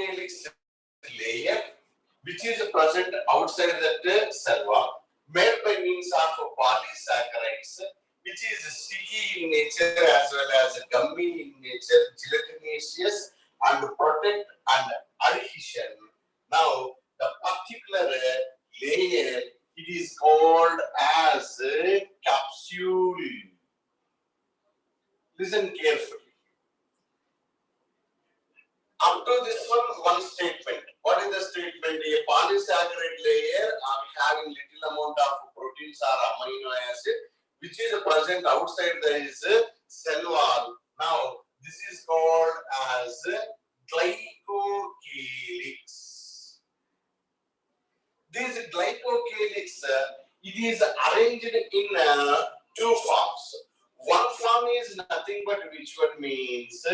glycocalyx layer, which is present outside that cell wall, made by means of polysaccharides, which is sticky in nature as well as gummy in nature, gelatinous and protect and adhesion. Now, the particular layer, it is called as a capsule. Listen carefully. Up to this one statement. What is the statement? A polysaccharide layer having little amount of proteins or amino acid, which is present outside this cell wall. Now, this is called as glycocalyx. This glycocalyx, it is arranged in two forms. One form is nothing but which one means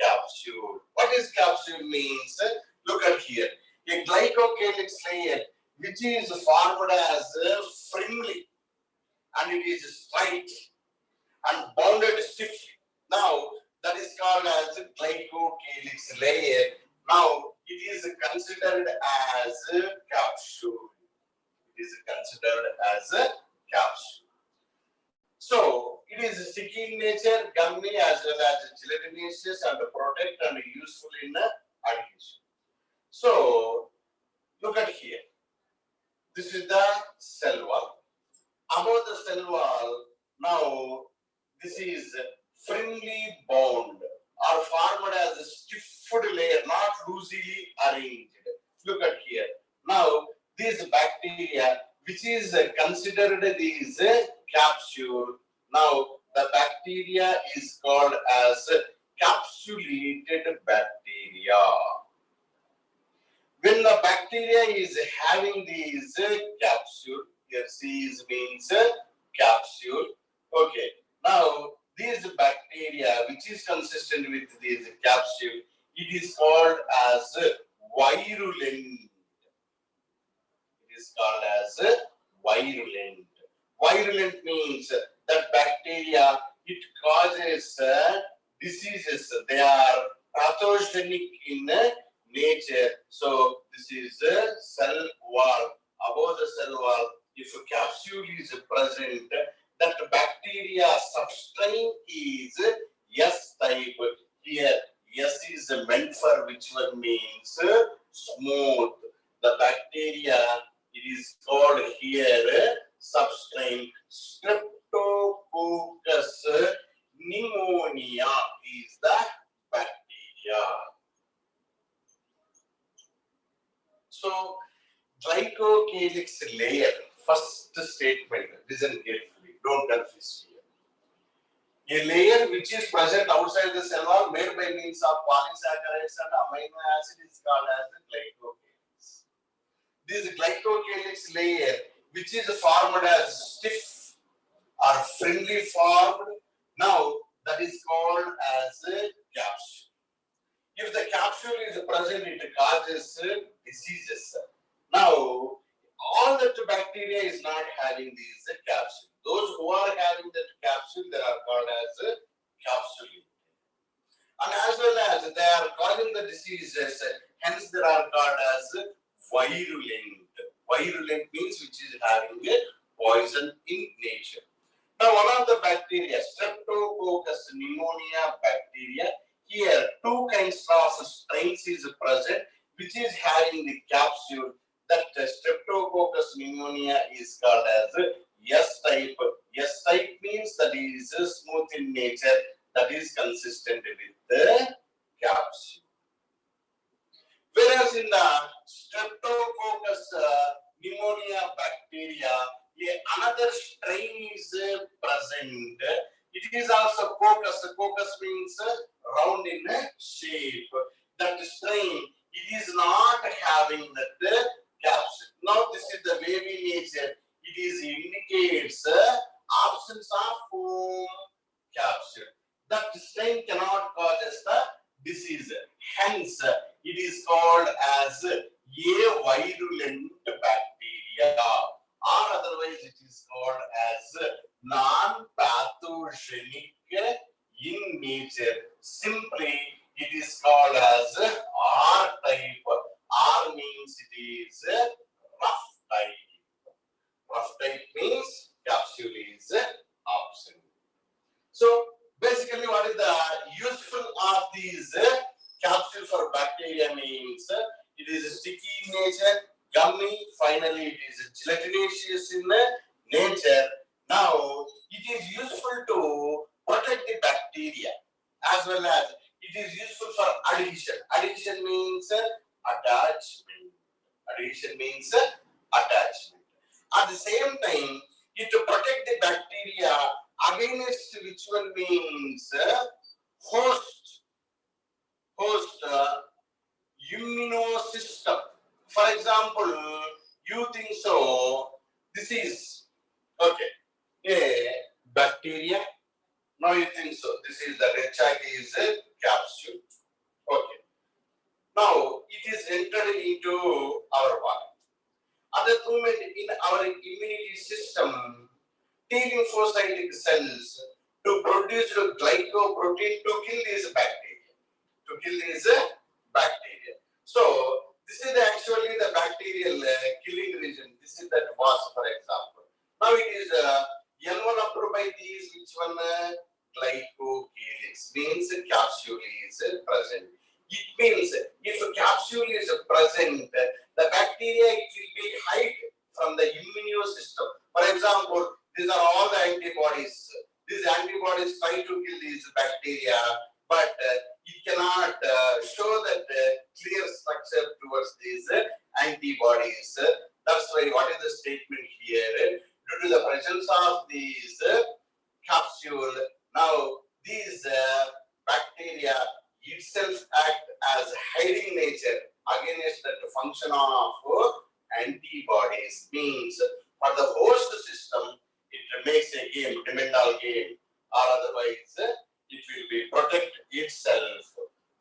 capsule. What is capsule means? Look at here. A glycocalyx layer which is formed as fringly and it is straight and bounded stiffly. Now that is called as glycocalyx layer. Now it is considered as a capsule. It is considered as a capsule. So it is sticky in nature, gummy as well as gelatinous and protect and useful in adhesion. So look at here. This is the cell wall. Above the cell wall, now this is fringly bound or formed as a stiffed layer, not loosely arranged. Look at here. Now this bacteria, which is considered this capsule. Now the bacteria is called as capsulated bacteria. When the bacteria is having these capsule, here C means capsule. Okay. Now these bacteria, which is consistent with this capsule, it is called as virulent. Is called as virulent. Virulent means that bacteria, it causes diseases. They are pathogenic in nature. So this is a cell wall. Above the cell wall, if a capsule is present, that bacteria substrate is S type. Here S is meant for which one means smooth. The bacteria, it is called here substrate. Streptococcus pneumonia is the bacteria. So glycocalyx layer, first statement, listen carefully, don't confuse here. A layer which is present outside the cell wall made by means of polysaccharides and amino acid is called as the glycocalyx. This glycocalyx layer, which is formed as stiff or fringly formed, now that is called as a capsule. If the capsule is present, it causes diseases. Now, all that bacteria is not having these capsules. Those who are having that capsule, they are called as capsule. And as well as they are causing the diseases, hence they are called as virulent. Virulent means which is having a poison in nature. Now, one of the bacteria, Streptococcus pneumonia bacteria, here two kinds of strains is present, which is having the capsule. That Streptococcus pneumonia is called as S type. S type means that is smooth in nature, that is consistent with the capsule. Whereas in the Streptococcus pneumonia bacteria, another strain is present. It is also coccus. Coccus means round in shape. That strain, it is not having that capsule. Now this is the wavy nature. It is indicates absence of foam capsule. That strain cannot cause the disease. Hence, it is called as a virulent bacteria, or otherwise it is called as non-pathogenic in nature. Simply, it is called as R type bacteria means it is sticky in nature, gummy, finally it is gelatinous in nature. Now, it is useful to protect the bacteria as well as it is useful for adhesion. Adhesion means attachment. Adhesion means attachment. At the same time, it to protect the bacteria against which one means host immunosystem. For example, you think so. This is okay. A bacteria. Now you think so. This is the red chart is a capsule. Okay. Now it is entered into our body. At the moment in our immunity system, T lymphocytic cells to produce glycoprotein to kill these bacteria. To kill these bacteria. So this is actually the bacterial killing region. This is that was, for example. Now it is N1 approved by these, which one glycocalyx means capsule is present. It means if a capsule is present, the bacteria it will be hide from the immune system. For example, these are all the antibodies. These antibodies try to kill these bacteria, but it cannot show that clear structure towards these antibodies. That's why what is the statement here? Due to the presence of these capsule, now these bacteria itself act as hiding nature against the function of antibodies. Means for the host system, it makes a game, mental game, or otherwise it will be protect itself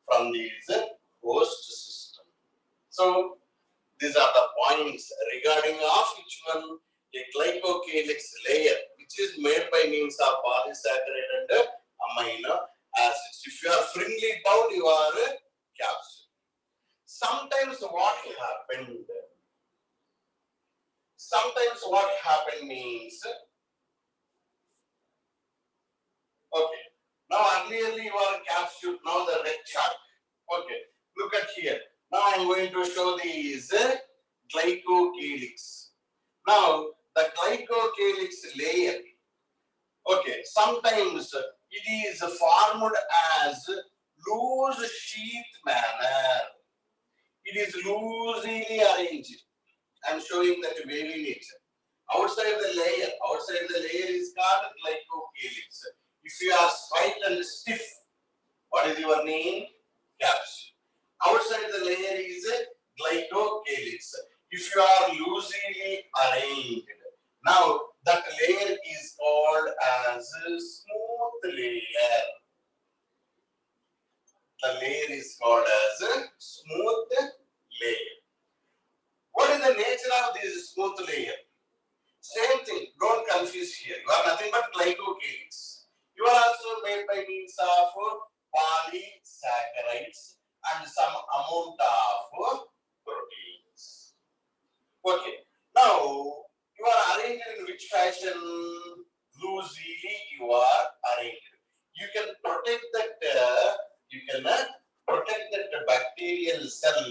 from these host system. So these are the points regarding of which one a glycocalyx layer, which is made by means of polysaccharide and amino acids. If you are firmly bound, you are a capsule. Sometimes what happened means, okay, now earlier you are capsule, now the red chart. Okay, look at here. Now I am going to show these glycocalyx. Now the glycocalyx layer, okay, sometimes it is formed as loose sheath manner. It is loosely arranged. I am showing that wavy nature. Outside the layer is called glycocalyx. If you are straight and stiff, what is your name? Capsule. Outside the layer is glycocalyx. If you are loosely arranged, now that layer is called as a smooth layer. The layer is called as a smooth layer. What is the nature of this smooth layer? Same thing, don't confuse here. You are nothing but glycocalyx. You are also made by means of polysaccharides and some amount of proteins. Okay. Now, you are arranged in which fashion? Loosely you are arranged. You can protect that bacterial cell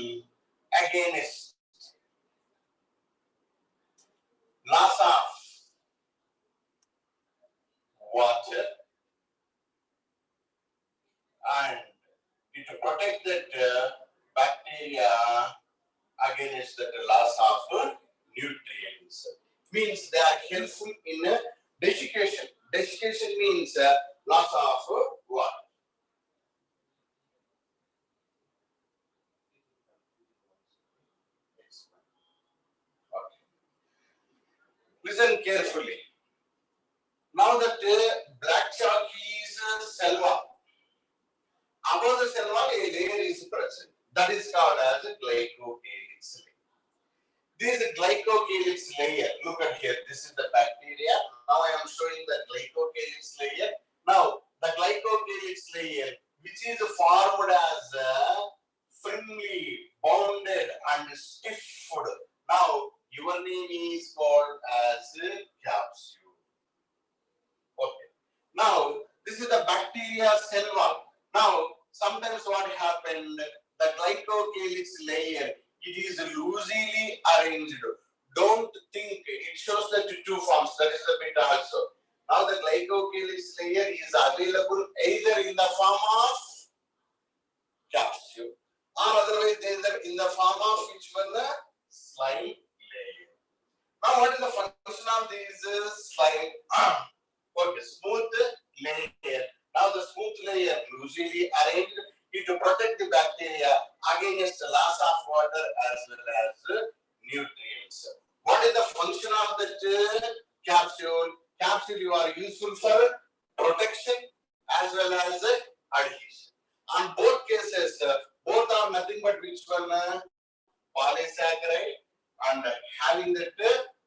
against loss of water, and it protect that bacteria against the loss of nutrients. Means they are helpful in desiccation. Desiccation means loss of water. Okay. Listen carefully. Now that black chalk is cell wall. Above the cell wall, a layer is present. That is called as a glycocalyx layer. This glycocalyx layer, look at here, this is the bacteria. Now I am showing the glycocalyx layer. Now, the glycocalyx layer, which is formed as firmly bounded and stiff. Now, your name is called as a capsule. Okay. Now, this is the bacteria cell wall. Now, sometimes what happened, that glycocalyx layer, it is loosely arranged. Don't think it shows that two forms. That is a bit also. Now the glycocalyx layer is available either in the form of capsule or otherwise in the form of which one? Slime layer. Now what is the function of this slime? Okay, smooth layer. Now the smooth layer loosely arranged it to protect the bacteria against the loss of water as well as nutrients. What is the function of that capsule? Capsule you are useful for protection as well as adhesion. On both cases, both are nothing but which one? Polysaccharide and having that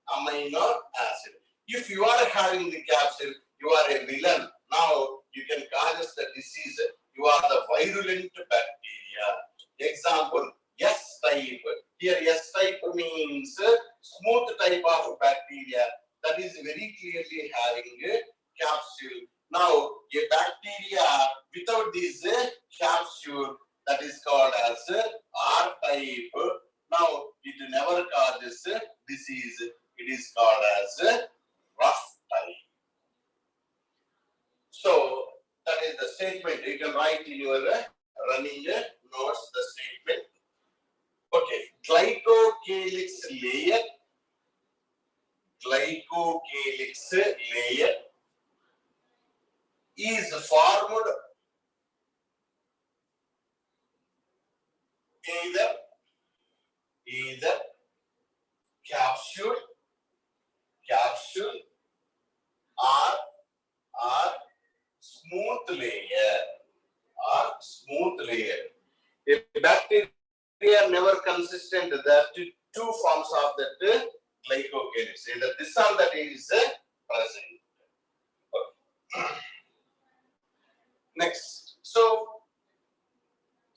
amino acid. If you are having the capsule, you are a villain. Now you can cause us the disease. You are the virulent bacteria. Example, S type. Here S type means smooth type of bacteria that is very clearly having a capsule. Now a bacteria without this capsule, that is called as R type. Now it never causes disease. It is called as rough type. So that is the statement. You can write in your running notes the statement. Okay, glycocalyx layer is formed either capsule or smooth layer. A bacteria never consistent. There are two forms of that glycocalyx. Either this or that is present. Okay. Next. So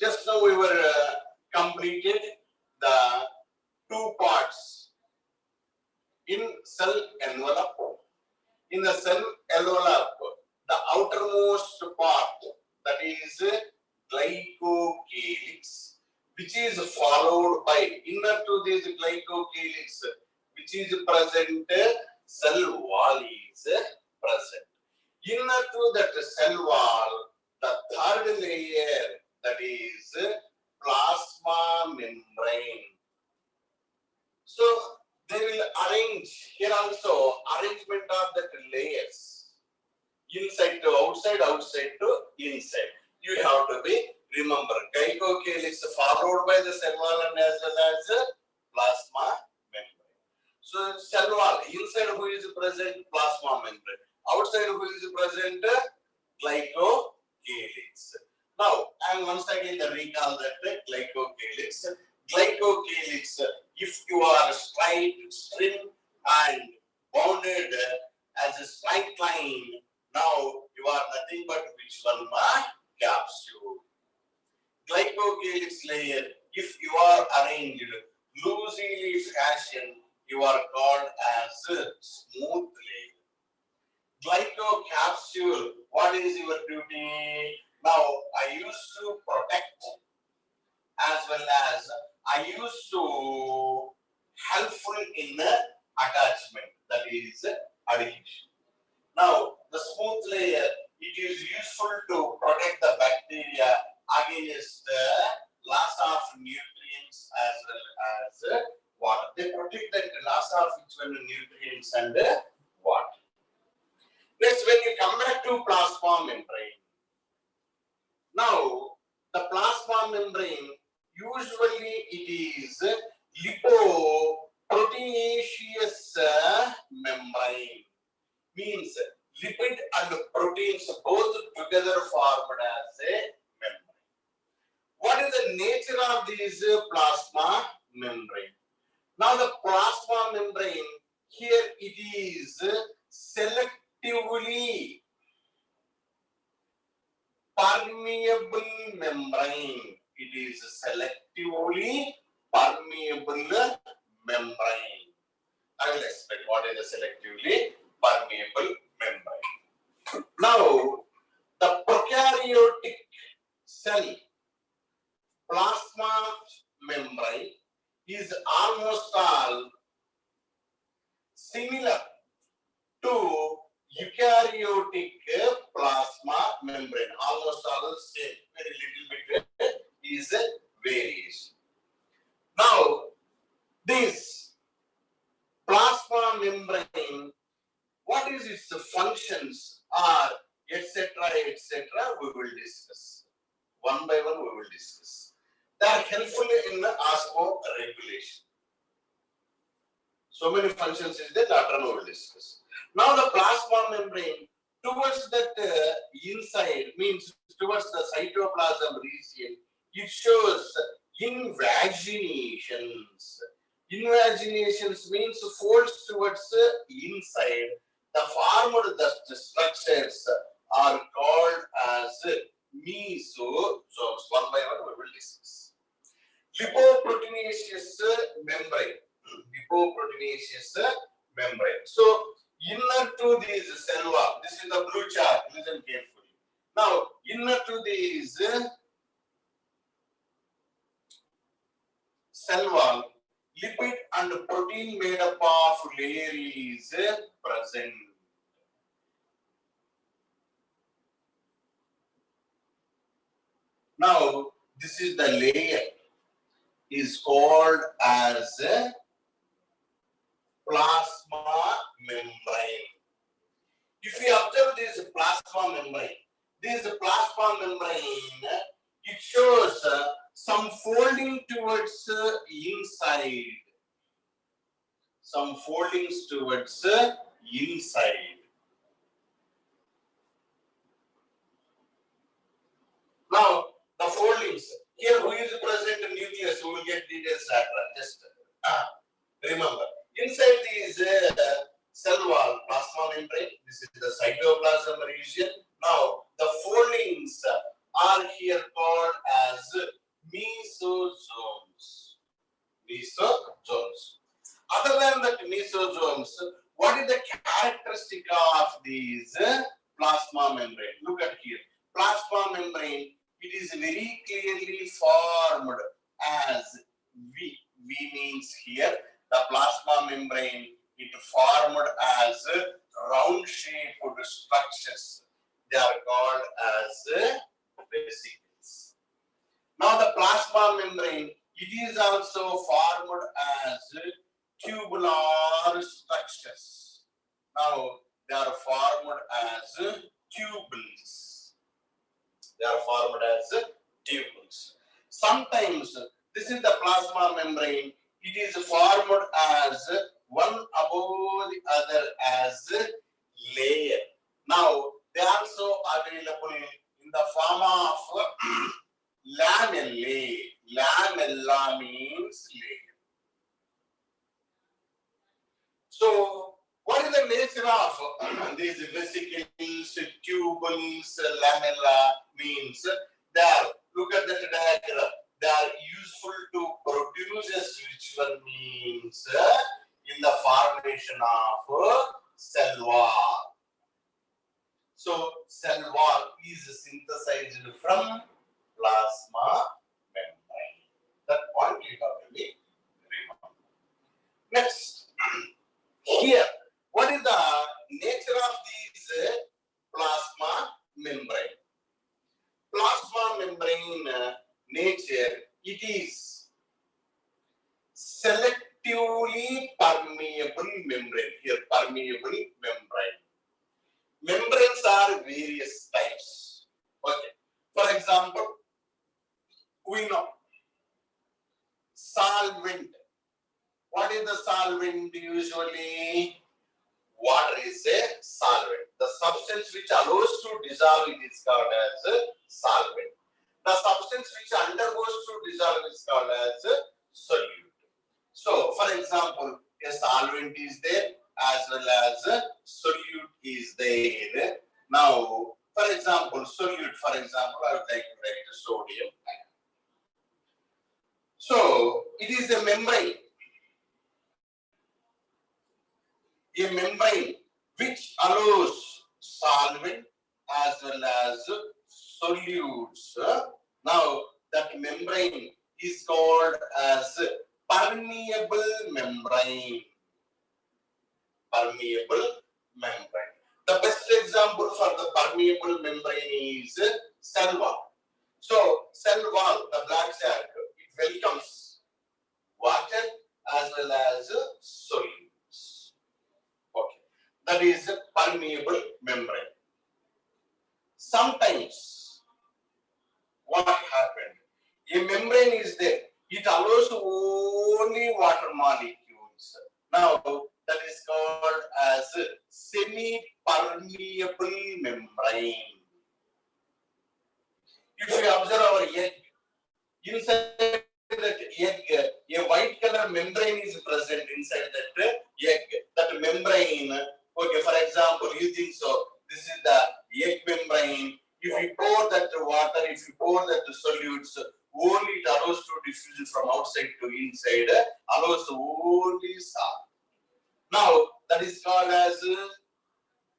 just now we were completed the two parts in cell envelope. In the cell envelope, the outermost part, that is glycocalyx, which is followed by inner to this glycocalyx, which is present, cell wall is present. Inner to that cell wall, the third layer, that is plasma membrane. So they will arrange here also arrangement of the layers, inside to outside, outside to inside. You have to be remember glycocalyx followed by the cell wall and as well as plasma membrane. So cell wall inside who is present? Plasma membrane. Outside who is present? Glycocalyx. Now and once again recall that glycocalyx. Glycocalyx, if you are straight, trim and bounded as a straight line, now you are nothing but which one? Capsule. Glycocalyx layer, if you are arranged loosely fashion, you are called as smooth layer. Glycocapsule, what is your duty? Now I used to protect as well as I used to helpful in attachment, that is adhesion. Now the smooth layer, it is useful to protect the bacteria against the loss of nutrients as well as water. They protect the loss of which one? Nutrients and water. Next, when you come back to plasma membrane, now the plasma membrane usually it is lipoproteinaceous membrane, means lipid and proteins both together formed as a membrane. What is the nature of this plasma membrane? Now the plasma membrane here it is selectively permeable membrane. It is selectively permeable membrane. I will explain what is a selectively permeable membrane. Now, the prokaryotic cell plasma membrane is almost all similar to eukaryotic plasma membrane. Almost all same. Very little bit is a variation. Now, this plasma membrane, what is its functions are etc. etc. we will discuss. One by one we will discuss. They are helpful in the osmoregulation. So many functions is there, later we will discuss. Now the plasma membrane towards that inside means towards the cytoplasm region, it shows invaginations. Invaginations means folds towards inside. The formed the structures are called as mesosomes. One by one we will discuss. Lipoproteinaceous membrane. Lipoproteinaceous membrane. So inner to this cell wall, this is the blue chart. Listen carefully. Now inner to this cell wall, lipid and protein made up of layer is present. Now this is the layer is called as plasma membrane. If you observe this plasma membrane, it shows some folding towards inside. Some foldings towards inside. Now, the foldings. Here, who is present in nucleus? We will get details later. Just remember. Inside this cell wall, plasma membrane, this is the cytoplasm region. Now, the foldings are here called as mesosomes. Mesosomes. Other than that mesosomes, what is the characteristic of these plasma membrane? Look at here. Plasma membrane, it is very clearly formed as V. V means here, the plasma membrane, it formed as round shaped structures. They are called as vesicles. Now the plasma membrane, it is also formed as tubular structures. Now they are formed as tubules. They are formed as tubules. Sometimes this is the plasma membrane. It is formed as one above the other as layer. Now they are also available in the form of lamellae. Lamella means layer. So what is the nature of these vesicles, tubules, lamella means? There, look at the diagram. They are useful to produce a switch, one means in the formation of cell wall. So cell wall is synthesized from plasma membrane. That point you have to be remember. Next, here, what is the nature of these plasma membrane? Plasma membrane nature, it is selectively permeable membrane. Here, permeable membrane. Membranes are various types. Okay. For example, we know solvent. What is the solvent usually? Water is a solvent. The substance which allows to dissolve it is called as a solvent. The substance which undergoes to dissolve is called as a solute. So, for example, a solvent is there as well as a solute is there. Now, for example, solute, for example, I would like to write sodium. So, it is a membrane. A membrane which allows solvent as well as solutes. Now, that membrane is called as permeable membrane. Permeable membrane. The best example for the permeable membrane is cell wall. So, cell wall, the black sac, it welcomes water as well as solutes. Okay, that is permeable membrane. Sometimes, what happened? A membrane is there. It allows only water molecules. Now, that is called as semi-permeable membrane. If you observe our egg, inside that egg, a white color membrane is present inside that egg. That membrane, okay, for example, you think so, this is the egg membrane. If you pour that water, if you pour that solutes, only it allows to diffuse from outside to inside, allows only salt. Now, that is called as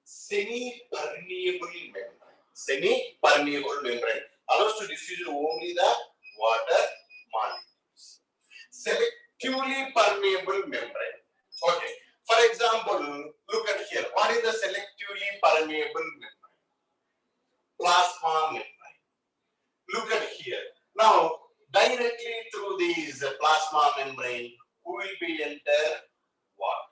semi-permeable membrane. Semi-permeable membrane allows to diffuse only the water molecules. Selectively permeable membrane. Okay. For example, look at here. What is the selectively permeable membrane? Plasma membrane. Look at here. Now, directly through these plasma membrane, who will be enter water.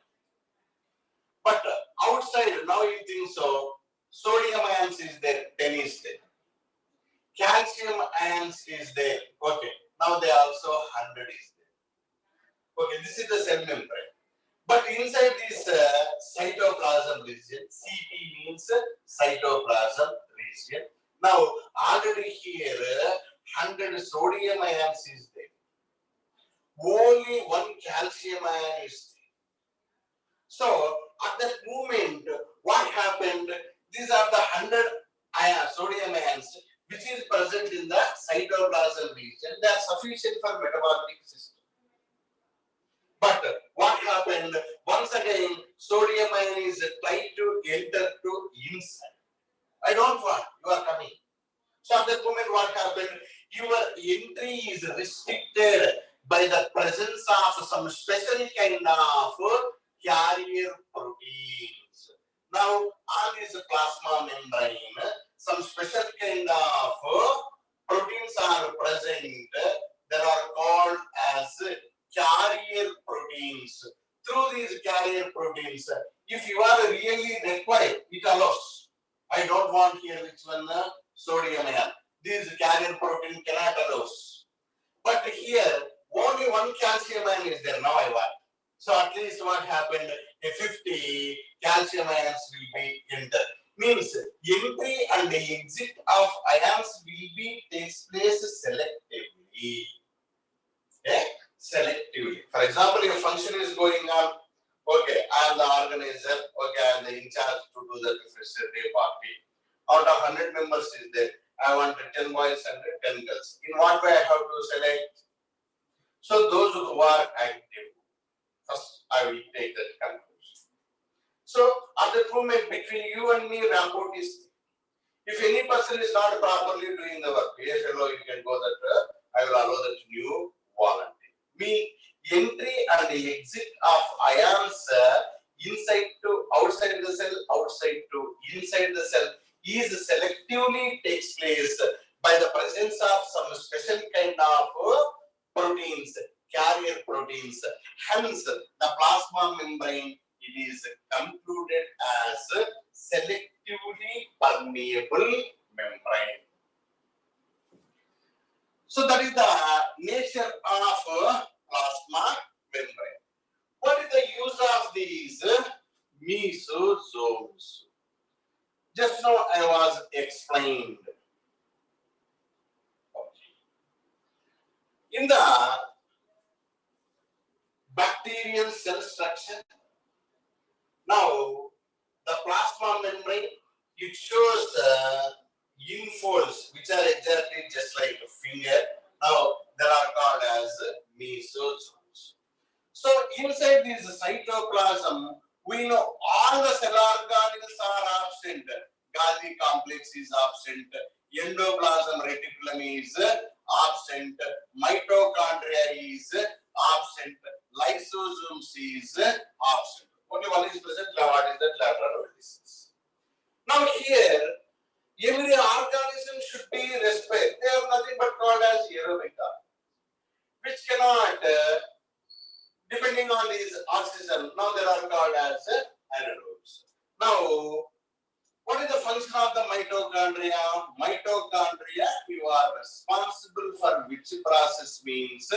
But outside, now you think so, sodium ions is there, 10 is there. Calcium ions is there. Okay. Now they also 100 is there. Okay, this is the cell membrane. But inside this cytoplasm region, CP means cytoplasm region. Now, already here, 100 sodium ions is there. Only one calcium ion is there. So, at that moment, what happened? These are the 100 sodium ions which is present in the cytoplasm region. They are sufficient for metabolic system. But what happened? Once again, sodium ion is trying to enter to inside. I don't want, you are coming. So at that moment, what happened? Your entry is restricted by the presence of some special kind of carrier proteins. Now, on this plasma membrane, some special kind of proteins are present. They are called as carrier proteins. Through these carrier proteins, if you are really required, it allows. I don't want here which one, sodium ion. This carrier protein cannot allow. But here, only one calcium ion is there. Now I want. So at least what happened? A 50 calcium ions will be entered. Means entry and exit of ions will be takes place selectively. Okay? Selectively. For example, if function is going on, okay, I am the organizer, okay, I am the in charge to do the refresher day party. Out of 100 members is there, I want 10 boys and 10 girls. In what way I have to select? So those who are active, first I will take that conclusion. So at the moment between you and me, rapport is, if any person is not properly doing the work, yes, hello, you can go that, I will allow that new volunteer. Mean entry and exit of ions inside to outside the cell, outside to inside the cell is selectively takes place by the presence of some special kind of proteins, carrier proteins. Hence, the plasma membrane, it is concluded as selectively permeable membrane. So that is the nature of plasma membrane. What is the use of these mesosomes? Just now I was explained. In the bacterial cell structure, now the plasma membrane, it shows infolds which are exactly just like a finger. Now they are called as mesosomes. So inside this cytoplasm, we know all the cell organelles are absent. Golgi complex is absent. Endoplasm reticulum is absent, mitochondria is absent, lysosomes is absent. Only one is present. What is that? Lateral disease. Now here, every organism should be respired. They are nothing but called as aerobic organisms, which cannot, depending on these oxygen, now they are called as anaerobes. Now, what is the function of the mitochondria? Mitochondria, you are responsible for which process means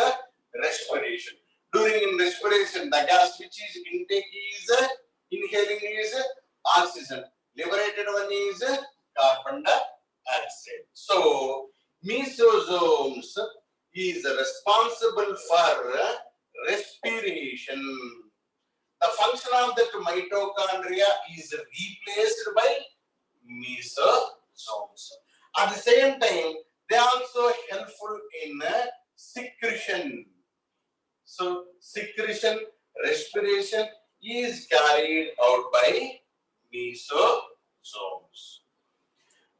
respiration. During respiration, the gas which is intake is inhaling is oxygen. Liberated one is carbon dioxide. So, mesosomes is responsible for respiration. The function of the mitochondria is replaced by mesosomes. At the same time, they are also helpful in secretion. So, secretion, respiration is carried out by mesosomes.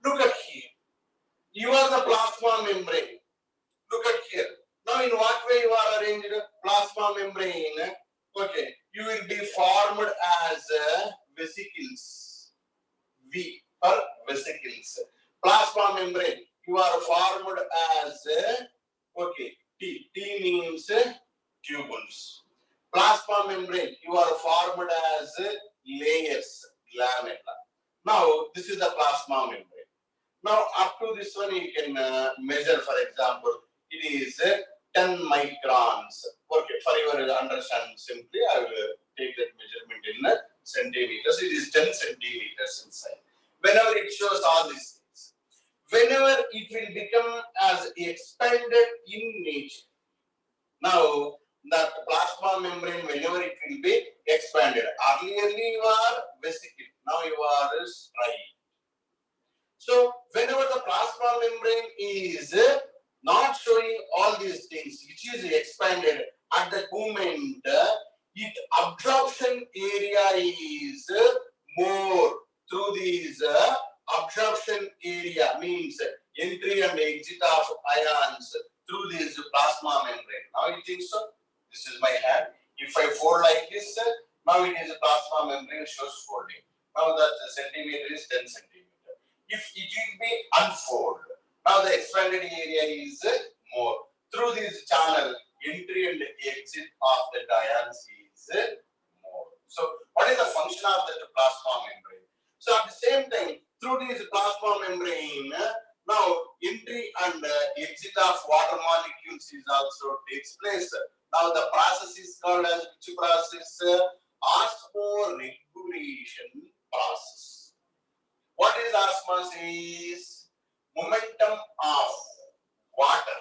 Look at here. You are the plasma membrane. Look at here. Now, in what way you are arranged? Plasma membrane. Okay, you will be formed as vesicles. V for vesicles. Plasma membrane, you are formed as okay. T. T means tubules. Plasma membrane, you are formed as layers, lamella. Now, this is the plasma membrane. Now, up to this one, you can measure, for example, it is 10 microns. Okay, for your understanding simply, I will take that measurement in centimeters. It is 10 centimeters inside. Whenever it shows all these things, whenever it will become as expanded in nature. Now, that plasma membrane, whenever it will be expanded. Earlierly you are vesicle, now you are striate. So, whenever the plasma membrane is not showing all these things, which is expanded at that moment, its absorption area is more through these absorption area means entry and exit of ions through this plasma membrane. Now you think so? This is my hand. If I fold like this, now it is a plasma membrane shows folding. Now that centimeter is 10 centimeter. If it will be unfold, now the expanded area is more. Through this channel, entry and exit of the ions is more. So, what is the function of the plasma membrane? So, at the same time, through this plasma membrane, now entry and exit of water molecules is also takes place. Now, the process is called as which process? Osmoregulation process. What is osmosis? Momentum of water.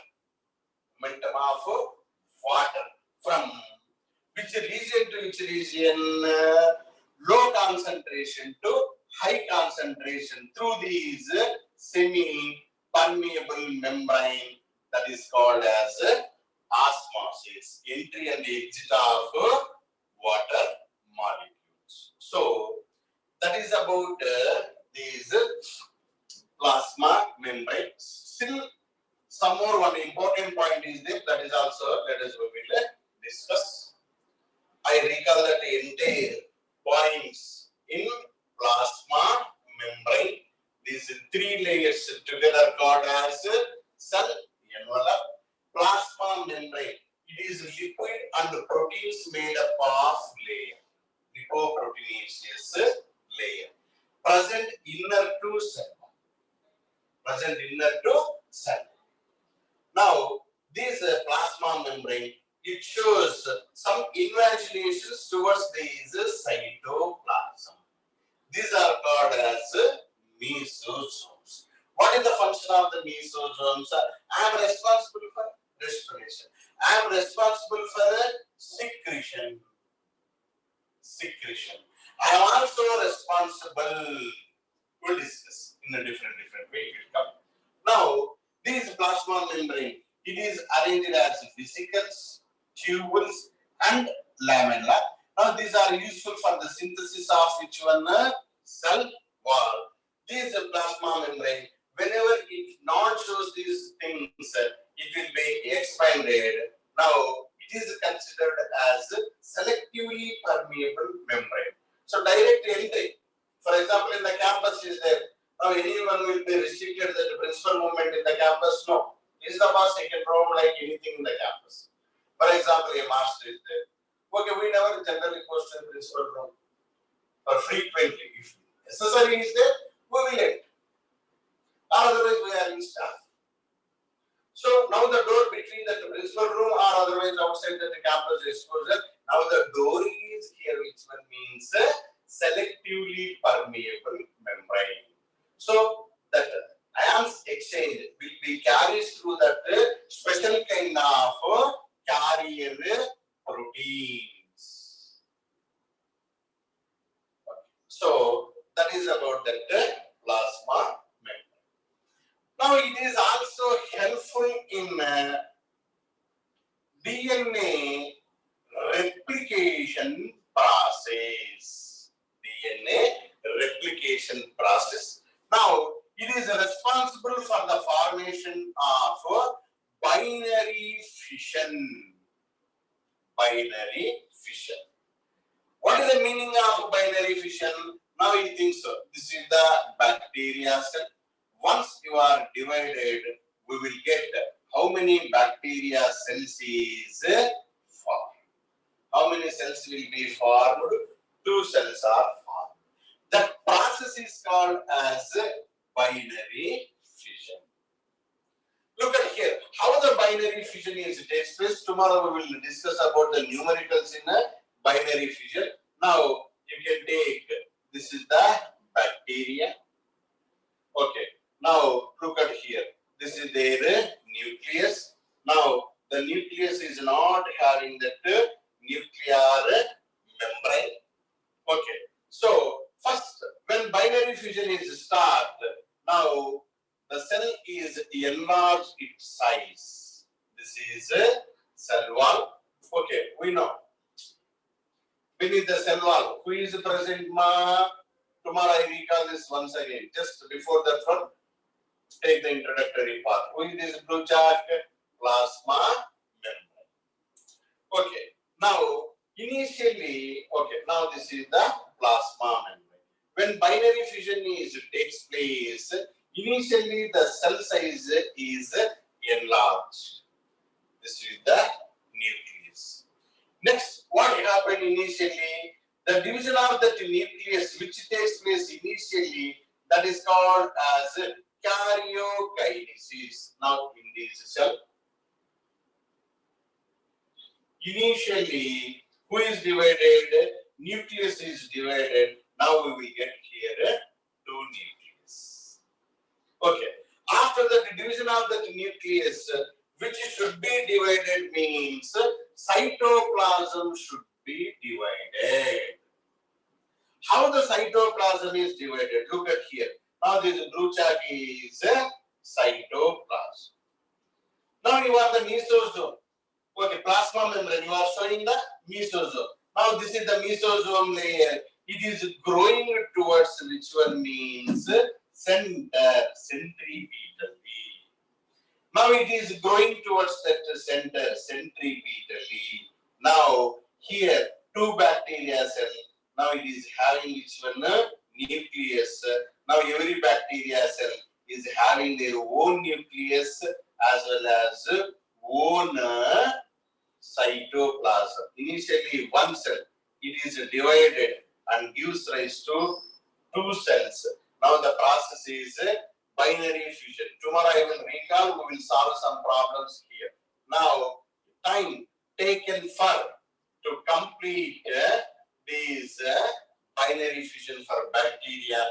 Momentum of water from which region to which region? Low concentration to high concentration through these semi-permeable membrane that is called as osmosis. Entry and exit of water molecules. So, that is about these plasma membrane. Still, some more one important point is this, that is also, let us discuss. I recall that entire points in plasma membrane. These three layers together called as cell envelope. Plasma membrane. It is liquid and proteins made up of layer. Lipoproteinaceous layer. Present inner to cell. Present inner to cell. Now, this plasma membrane, it shows some invaginations towards these cytoplasm. These are called as mesosomes. What is the function of the mesosomes? I am responsible for respiration. I am responsible for secretion. I am also responsible. We'll discuss in a different way. It will come. Now, this plasma membrane, it is arranged as vesicles, tubules, and lamella. Now, these are useful for the synthesis of which one? Cell wall. This plasma membrane, whenever it not shows these things, it will be expanded. Now, it is considered as selectively permeable membrane. So, direct entry. For example, in the campus is there. Now, anyone will be restricted to the principal movement in the campus? No. Is the pass, he can roam like anything in the campus. For example, a master is there. Okay, we never generally post in the principal room. Or frequently, if necessary is there, we will enter. Otherwise, we are in staff. So now the door between the principal room or otherwise outside the campus exposure. Now the door is here, which one means selectively permeable membrane. So that ions exchange will be carried through that special kind of carrier proteins. So that is about that plasma membrane. Now it is also helpful in DNA replication process. DNA replication process. Now it is responsible for the formation of binary fission. Binary fission. What is the meaning of binary fission? Now you think so. This is the bacteria cell. Once you are divided, we will get how many bacteria cells is formed. How many cells will be formed? 2 cells are formed. That process is called as binary fission. Look at here. How the binary fission is takes place. Tomorrow we will discuss about the numericals in a binary fission. Now you can take, this is the bacteria. Okay. Now look at here. This is their nucleus. Now the nucleus is not having that nuclear membrane. Okay. So first, when binary fission is start, now the cell is enlarged its size. This is a cell wall. Okay, we know. Beneath the cell wall, who is present? Tomorrow I recall this once again. Just before that one, take the introductory part. Who is this blue chart? Plasma membrane. Okay. Now, initially, okay, now this is the plasma membrane. When binary fission takes place, initially the cell size is enlarged. This is the nucleus. Next, what happened initially? The division of the nucleus, which takes place initially, that is called as karyokinesis. Now, in this cell, initially, who is divided? Nucleus is divided. Now we will get here 2 nucleus. Okay. After the division of the nucleus, which should be divided means cytoplasm should be divided. How the cytoplasm is divided? Look at here. Now this blue chart is cytoplasm. Now you are the mesosome. Okay, plasma membrane. You are showing the mesosome. Now this is the mesosome layer. It is growing towards which one means center, centripetally. Now it is going towards that center, centripetally. Now here 2 bacteria cell. Now it is having which one? Nucleus. Now every bacteria cell is having their own nucleus as well as own cytoplasm. Initially 1 cell. It is divided and gives rise to 2 cells. Now the process is binary fission. Tomorrow I will recall, we will solve some problems here. Now, time taken for to complete these binary fission for bacteria,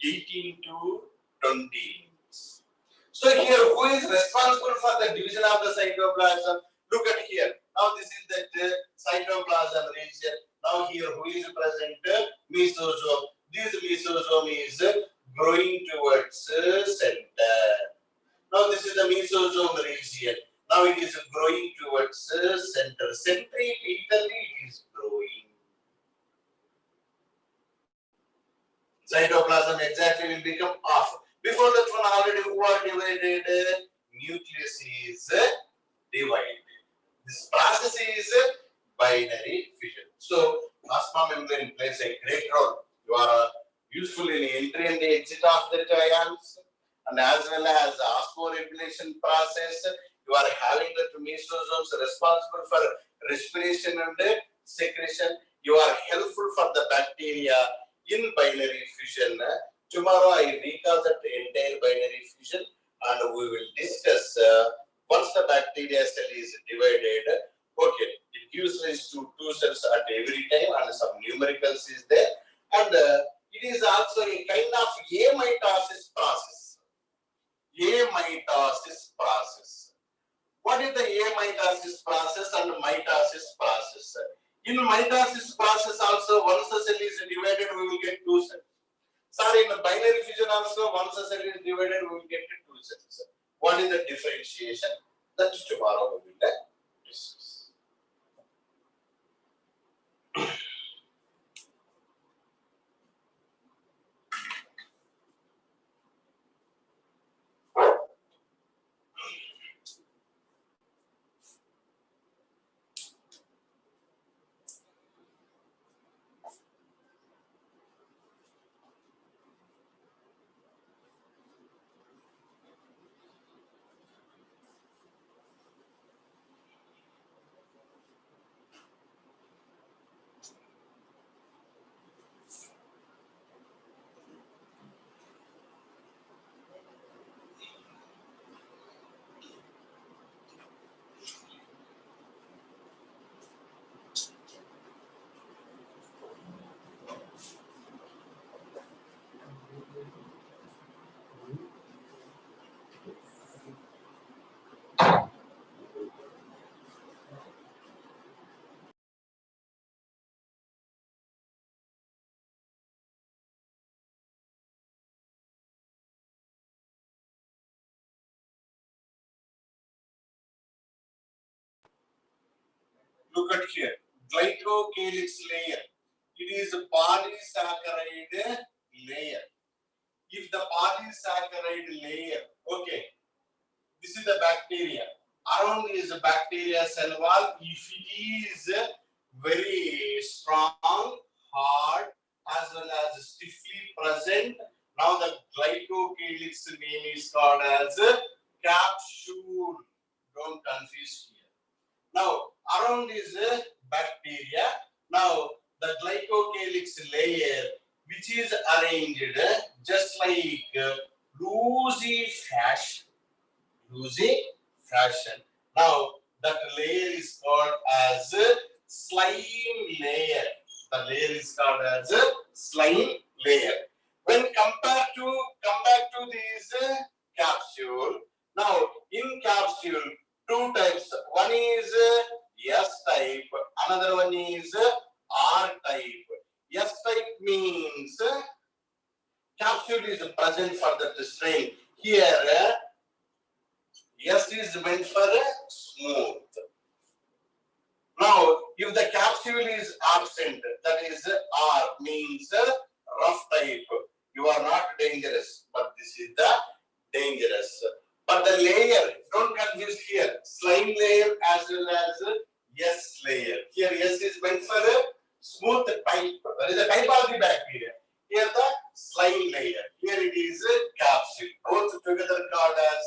18 to 20 minutes. So here, who is responsible for the division of the cytoplasm? Look at here. Now this is the cytoplasm region. Now here, who is present? Mesosome. This mesosome is growing towards center. Now this is the mesosome region. Now it is growing towards center. Centripetally it is growing. Cytoplasm exactly will become off. Before that one already who are divided? nucleus is divided. This process is binary fission. So plasma membrane plays a great role. You are useful in entry and exit of the ions, and as well as the osmoregulation process. You are having the mesosomes responsible for respiration and secretion. You are helpful for the bacteria in binary fission. Tomorrow I recall that entire binary fission, and we will discuss once the bacteria cell is divided. Okay, it gives rise to two cells at every time, and some numericals is there, and it is also a kind of amitosis process. Amitosis process. What is the amitosis process and mitosis process? In mitosis process also, once the cell is divided, we will get two cells. Sorry, in the binary fission also, once the cell is divided, we will get two cells. What is the differentiation? That tomorrow we will discuss. Look at here, glycocalyx layer. It is a polysaccharide layer. If the polysaccharide layer, okay, this is the bacteria. Around is the bacteria cell wall. If it is very strong, hard, as well as stiffly present, now the glycocalyx name is called as capsule. Don't confuse here. Now, around is bacteria. Now, the glycocalyx layer, which is arranged just like loosey fashion. Now, that layer is called as slime layer. The layer is called as slime layer. When come back to this capsule. Now, in capsule, two types. One is S type, another one is R type. S type means capsule is present for the strain. Here, S is meant for smooth. Now, if the capsule is absent, that is R means rough type. You are not dangerous, but this is the dangerous. But the layer, don't confuse here. Slime layer as well as S layer. Here S is meant for smooth type. That is the type of the bacteria. Here the slime layer. Here it is a capsule. Both together called as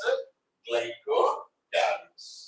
glycocalyx.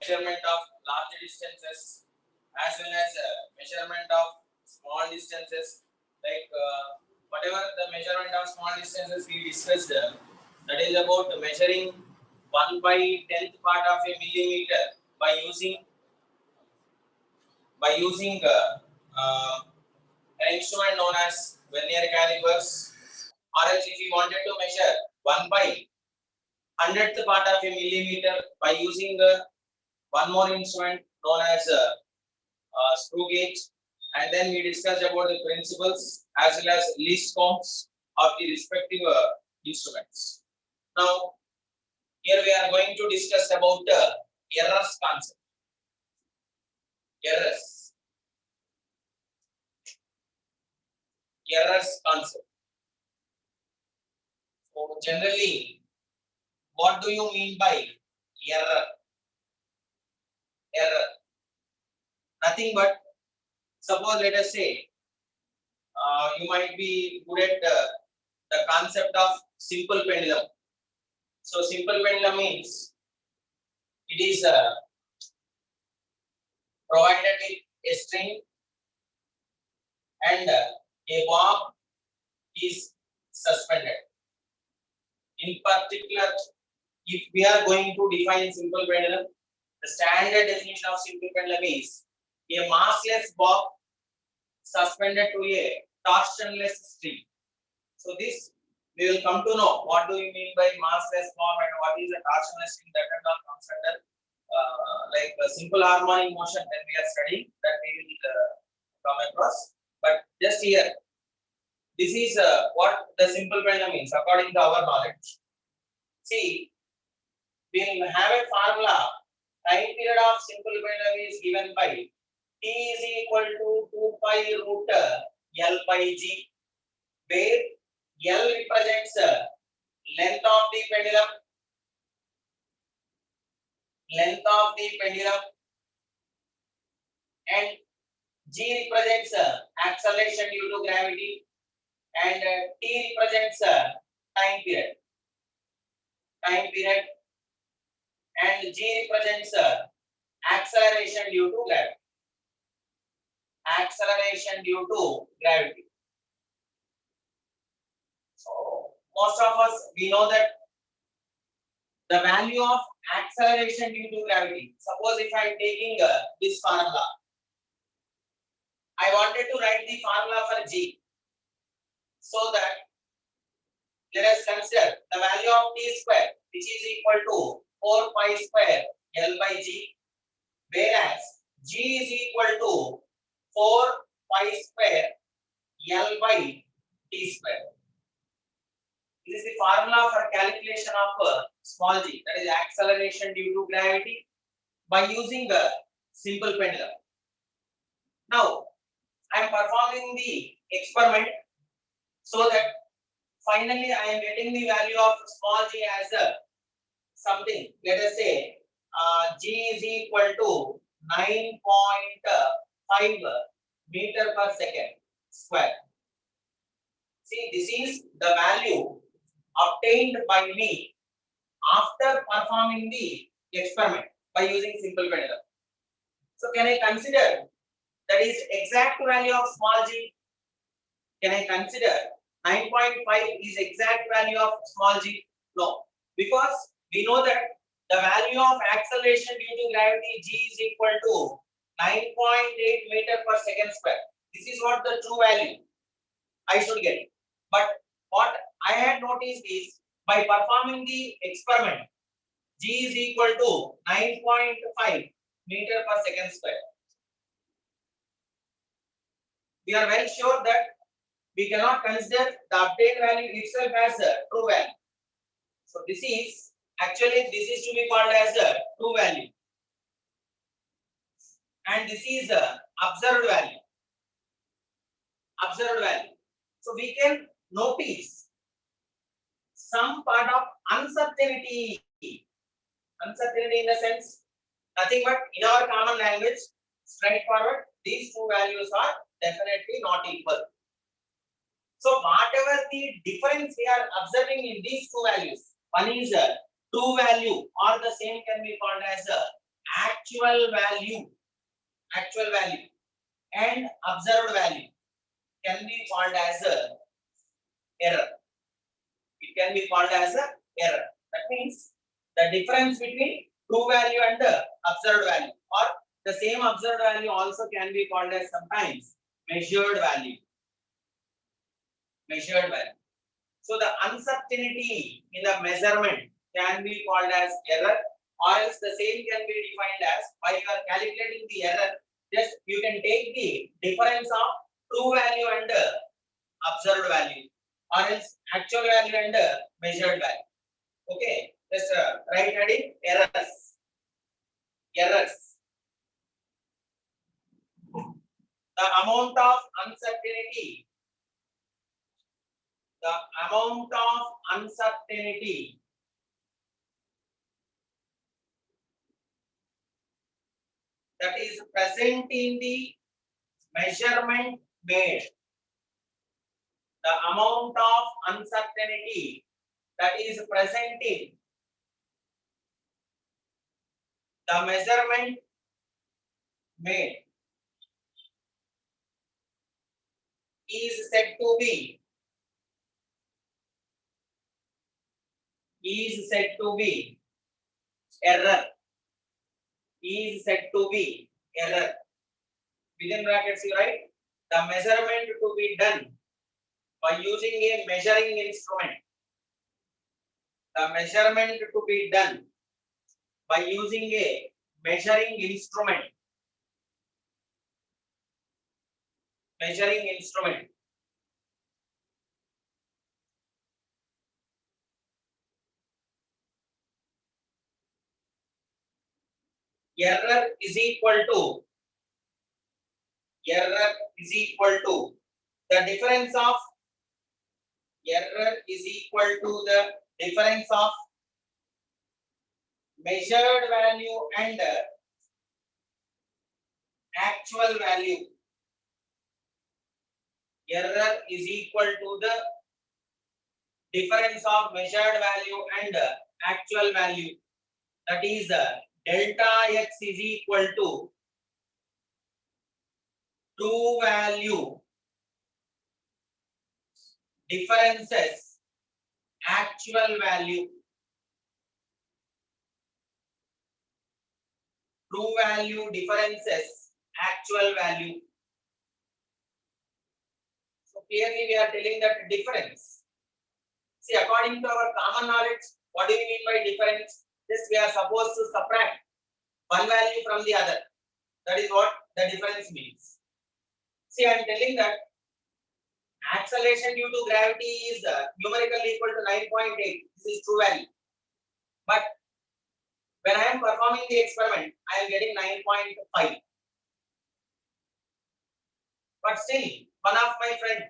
measurement of large distances as well as measurement of small distances, like whatever the measurement of small distances we discussed, that is about measuring 1 by 10th part of a millimeter by using an instrument known as vernier calipers, or else if you wanted to measure 1 by 100th part of a millimeter by using one more instrument known as screw gauge, and then we discussed about the principles as well as least counts of the respective instruments. Now, here we are going to discuss about errors concept. Errors concept. So generally, what do you mean by error? Error. Nothing but, suppose let us say you might be good at the concept of simple pendulum. So simple pendulum means it is provided with a string and a bob is suspended. In particular, if we are going to define simple pendulum, the standard definition of simple pendulum is a massless bob suspended to a torsionless string. So this we will come to know what do you mean by massless bob and what is a torsionless string. That and all comes under like a simple harmonic motion when we are studying, that we will come across. But just here, this is what the simple pendulum means according to our knowledge. See, we have a formula. Time period of simple pendulum is given by T is equal to 2 pi root L by G, where L represents length of the pendulum, and G represents acceleration due to gravity, and T represents time period, and G represents acceleration due to gravity. So most of us, we know that the value of acceleration due to gravity. Suppose if I am taking this formula, I wanted to write the formula for G, so that let us consider the value of T square, which is equal to 4 pi square L by G, whereas G is equal to 4 pi square L by T square. This is the formula for calculation of small g, that is acceleration due to gravity, by using the simple pendulum. Now, I am performing the experiment so that finally I am getting the value of small g as something. Let us say g is equal to 9.5 meter per second square. See, this is the value obtained by me after performing the experiment by using simple pendulum. So can I consider that is exact value of small g? Can I consider 9.5 is exact value of small g? No, because we know that the value of acceleration due to gravity g is equal to 9.8 meter per second square. This is what the true value I should get. But what I had noticed is by performing the experiment, g is equal to 9.5 meter per second square. We are well sure that we cannot consider the obtained value itself as a true value. So this is to be called as a true value, and this is a observed value. So we can notice some part of uncertainty in the sense, nothing but in our common language, straightforward, these two values are definitely not equal. So whatever the difference we are observing in these two values, one is a true value or the same can be called as a actual value and observed value can be called as a error. It can be called as a error. That means the difference between true value and the observed value, or the same observed value also can be called as sometimes measured value. So the uncertainty in the measurement can be called as error, or else the same can be defined as, while you are calculating the error, just you can take the difference of true value and observed value, or else actual value and measured value. Okay, just write heading errors. The amount of uncertainty. That is present in the measurement made. The amount of uncertainty that is present in the measurement made is said to be error. Within brackets you write the measurement to be done by using a measuring instrument. The measurement to be done by using a measuring instrument. Error is equal to the difference of measured value and actual value. Error is equal to the difference of measured value and actual value. That is delta x is equal to true value differences actual value. True value differences actual value. So clearly we are telling that difference. See, according to our common knowledge, what do we mean by difference? This we are supposed to subtract one value from the other. That is what the difference means. See, I am telling that acceleration due to gravity is numerically equal to 9.8. This is true value. But when I am performing the experiment, I am getting 9.5. But still, one of my friend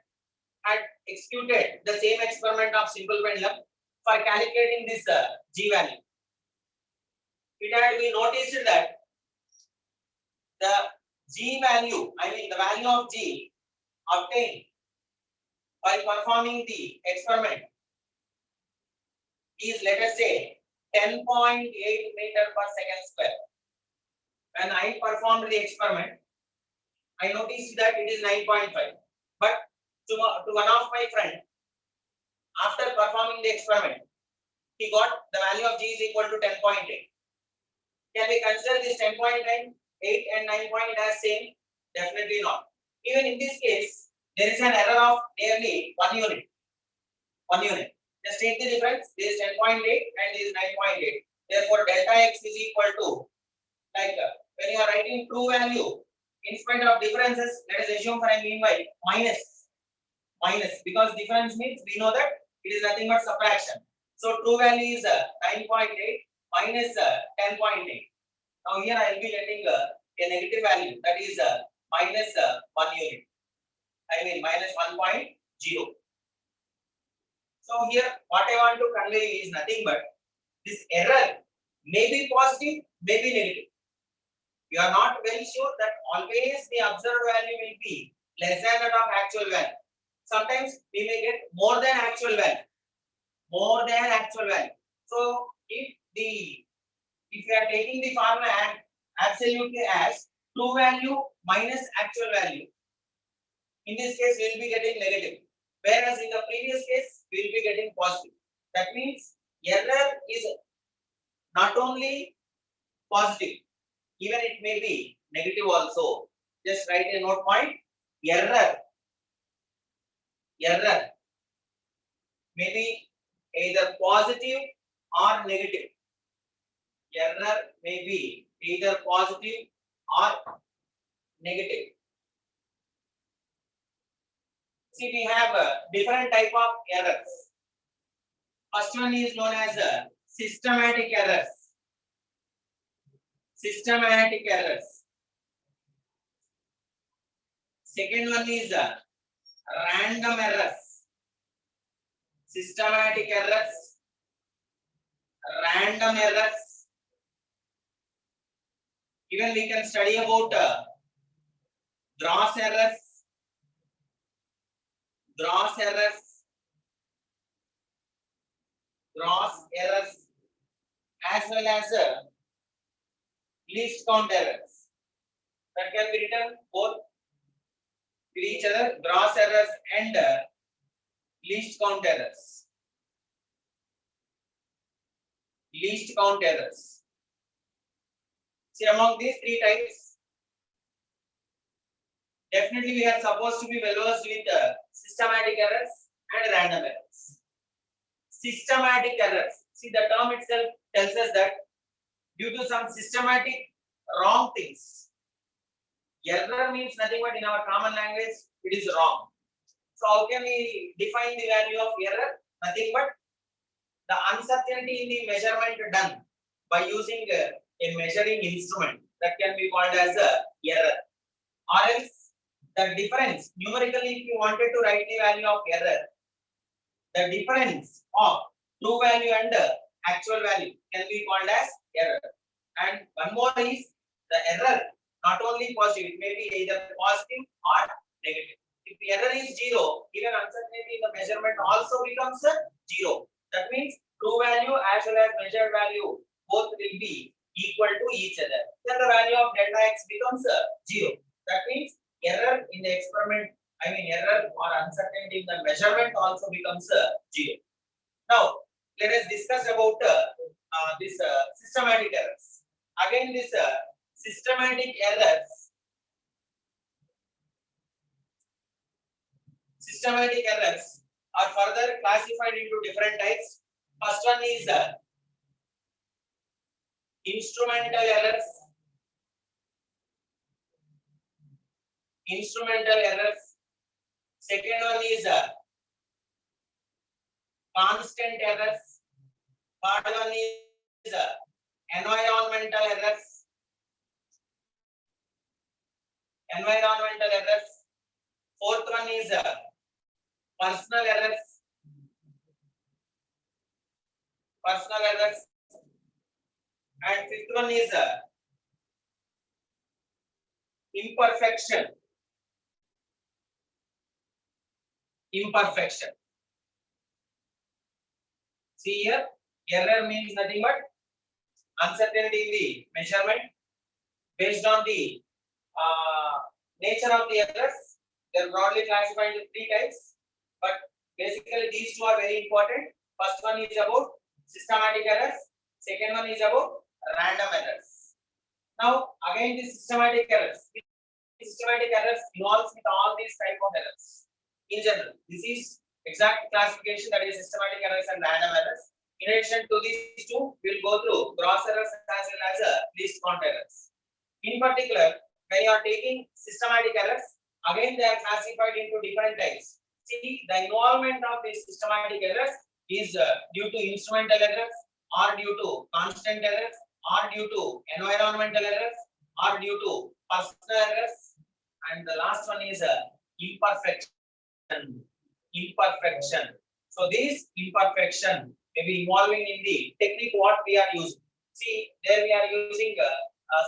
had executed the same experiment of simple pendulum for calculating this G value. It had been noticed that the G value, the value of G obtained by performing the experiment is, let us say, 10.8 meter per second square. When I performed the experiment, I noticed that it is 9.5. But to one of my friend, after performing the experiment, he got the value of G is equal to 10.8. Can we consider this 10.8 and 9.8 as same? Definitely not. Even in this case, there is an error of nearly 1 unit. Just take the difference. This is 10.8 and this is 9.8. Therefore, delta x is equal to, like when you are writing true value, in spite of differences, let us assume for a meanwhile minus, because difference means we know that it is nothing but subtraction. So true value is 9.8 minus 10.8. Now here I will be getting a negative value, that is minus 1 unit. Minus 1.0. So here what I want to convey is nothing but this error may be positive, may be negative. We are not very sure that always the observed value will be less than that of actual value. Sometimes we may get more than actual value. So if we are taking the formula and absolutely as true value minus actual value. In this case, we will be getting negative. Whereas in the previous case, we will be getting positive. That means error is not only positive, even it may be negative also. Just write a note point. Error may be either positive or negative. Error may be either positive or negative. See, we have a different type of errors. First one is known as systematic errors. Systematic errors. Second one is random errors. Systematic errors, random errors. Even we can study about gross errors, gross errors, gross errors, as well as least count errors. That can be written both with each other, gross errors and least count errors. Least count errors. See, among these three types, definitely we are supposed to be well versed with systematic errors and random errors. Systematic errors. See, the term itself tells us that due to some systematic wrong things, error means nothing but in our common language, it is wrong. So how can we define the value of error? Nothing but the uncertainty in the measurement done by using a measuring instrument, that can be called as a error. Or else the difference, numerically if you wanted to write the value of error, the difference of true value and actual value can be called as error. And one more is the error, not only positive, it may be either positive or negative. If the error is 0, even uncertainty in the measurement also becomes 0. That means true value as well as measured value both will be equal to each other. Then the value of delta x becomes 0. That means error in the experiment, error or uncertainty in the measurement also becomes 0. Now, let us discuss about this systematic errors. Again, this systematic errors are further classified into different types. First one is instrumental errors. Instrumental errors. Second one is constant errors. Third one is environmental errors. Environmental errors. Fourth one is personal errors. Personal errors. And fifth one is imperfection. Imperfection. See here, error means nothing but uncertainty in the measurement based on the nature of the errors. They are broadly classified into three types, but basically these two are very important. First one is about systematic errors. Second one is about random errors. Now, again, the systematic errors. Systematic errors involves with all these type of errors. In general, this is exact classification, that is systematic errors and random errors. In addition to these two, we will go through gross errors as well as least count errors. In particular, when you are taking systematic errors, again they are classified into different types. See, the involvement of these systematic errors is due to instrumental errors, or due to constant errors, or due to environmental errors, or due to personal errors, and the last one is imperfection. Imperfection. So this imperfection may be involving in the technique what we are using. See, there we are using a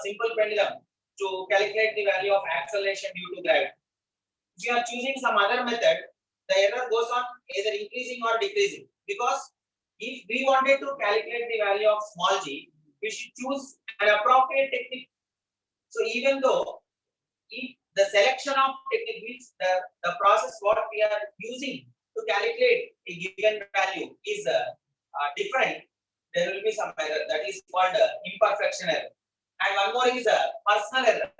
simple pendulum to calculate the value of acceleration due to gravity. If you are choosing some other method, the error goes on either increasing or decreasing, because if we wanted to calculate the value of small g, we should choose an appropriate technique. So even though if the selection of technique means the process what we are using to calculate a given value is different, there will be some error that is called imperfection error. And one more is personal error.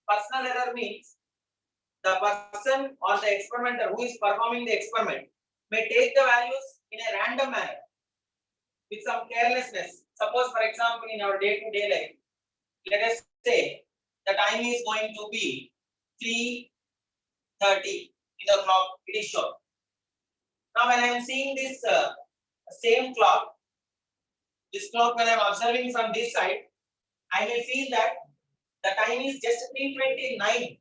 Personal error means the person or the experimenter who is performing the experiment may take the values in a random manner with some carelessness. Suppose, for example, in our day-to-day life, let us say the time is going to be 3:30 in the clock, it is shown. Now, when I am seeing this same clock, when I am observing from this side, I may feel that the time is just 3:29.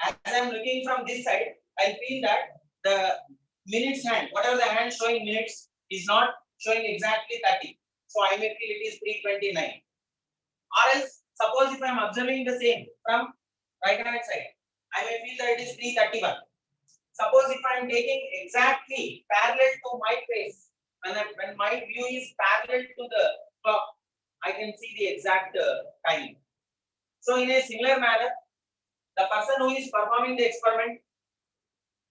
As I am looking from this side, I feel that the minutes hand, whatever the hand showing minutes, is not showing exactly 30. So I may feel it is 3:29. Or else, suppose if I am observing the same from right hand side, I may feel that it is 3:31. Suppose if I am taking exactly parallel to my face, and when my view is parallel to the clock, I can see the exact time. So in a similar manner, the person who is performing the experiment,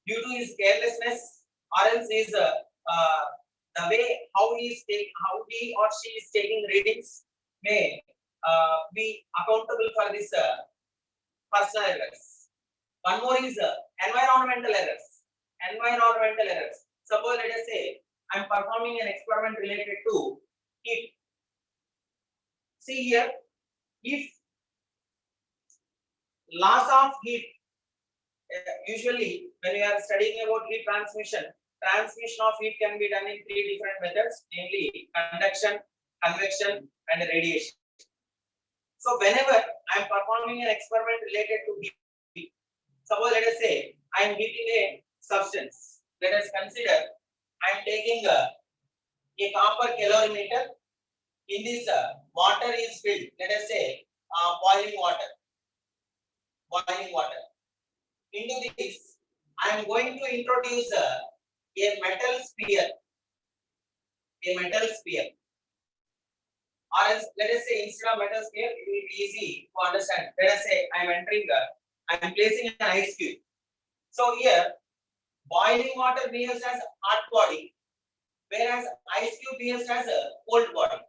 due to his carelessness, or else is the way how he or she is taking readings, may be accountable for this personal errors. One more is environmental errors. Environmental errors. Suppose let us say I am performing an experiment related to heat. See here, if loss of heat, usually when we are studying about heat transmission of heat can be done in three different methods, namely conduction, convection, and radiation. So whenever I am performing an experiment related to heat, suppose let us say I am heating a substance. Let us consider I am taking a copper calorimeter. In this water is filled. Let us say boiling water. Boiling water. Into this, I am going to introduce a metal sphere. A metal sphere. Or else, let us say instead of metal sphere, it will be easy to understand. Let us say I am placing an ice cube. So here, boiling water behaves as hot body, whereas ice cube behaves as a cold body.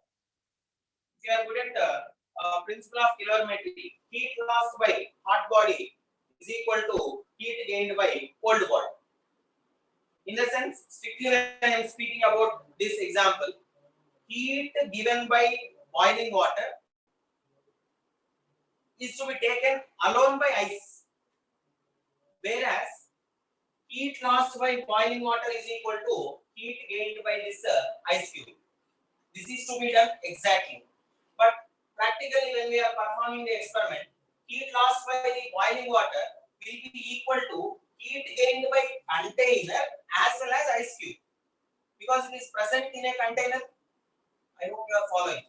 If you are good at the principle of calorimetry, heat lost by hot body is equal to heat gained by cold body. In the sense, strictly when I am speaking about this example, heat given by boiling water is to be taken alone by ice, whereas heat lost by boiling water is equal to heat gained by this ice cube. This is to be done exactly. But practically when we are performing the experiment, heat lost by the boiling water will be equal to heat gained by container as well as ice cube. Because it is present in a container. I hope you are following.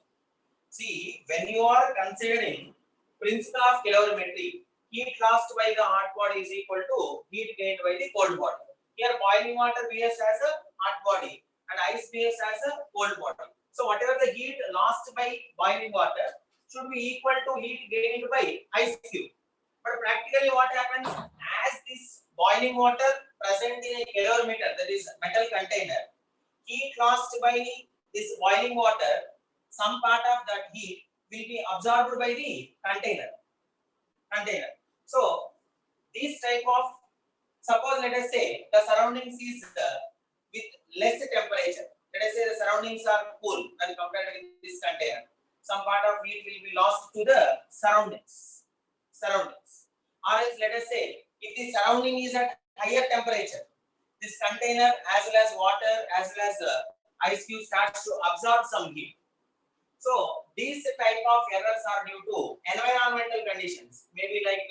See, when you are considering principle of calorimetry, heat lost by the hot body is equal to heat gained by the cold body. Here boiling water behaves as a hot body and ice behaves as a cold body. So whatever the heat lost by boiling water should be equal to heat gained by ice cube. But practically what happens, as this boiling water present in a calorimeter, that is metal container, heat lost by this boiling water, some part of that heat will be absorbed by the container. So this type of, suppose let us say the surroundings is with less temperature. Let us say the surroundings are cool when compared with this container. Some part of heat will be lost to the surroundings. Or else let us say if the surrounding is at higher temperature, this container as well as water as well as ice cube starts to absorb some heat. So these type of errors are due to environmental conditions, maybe like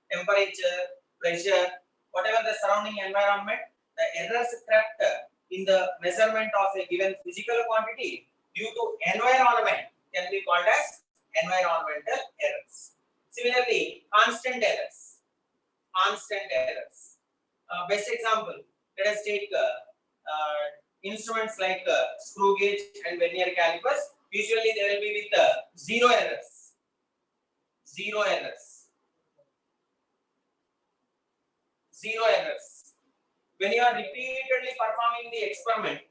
temperature, pressure, whatever the surrounding environment. The errors crept in the measurement of a given physical quantity due to environment can be called as environmental errors. Similarly, constant errors. Best example, let us take instruments like screw gauge and vernier calipers. Usually they will be with zero errors. zero errors. Zero errors. When you are repeatedly performing the experiment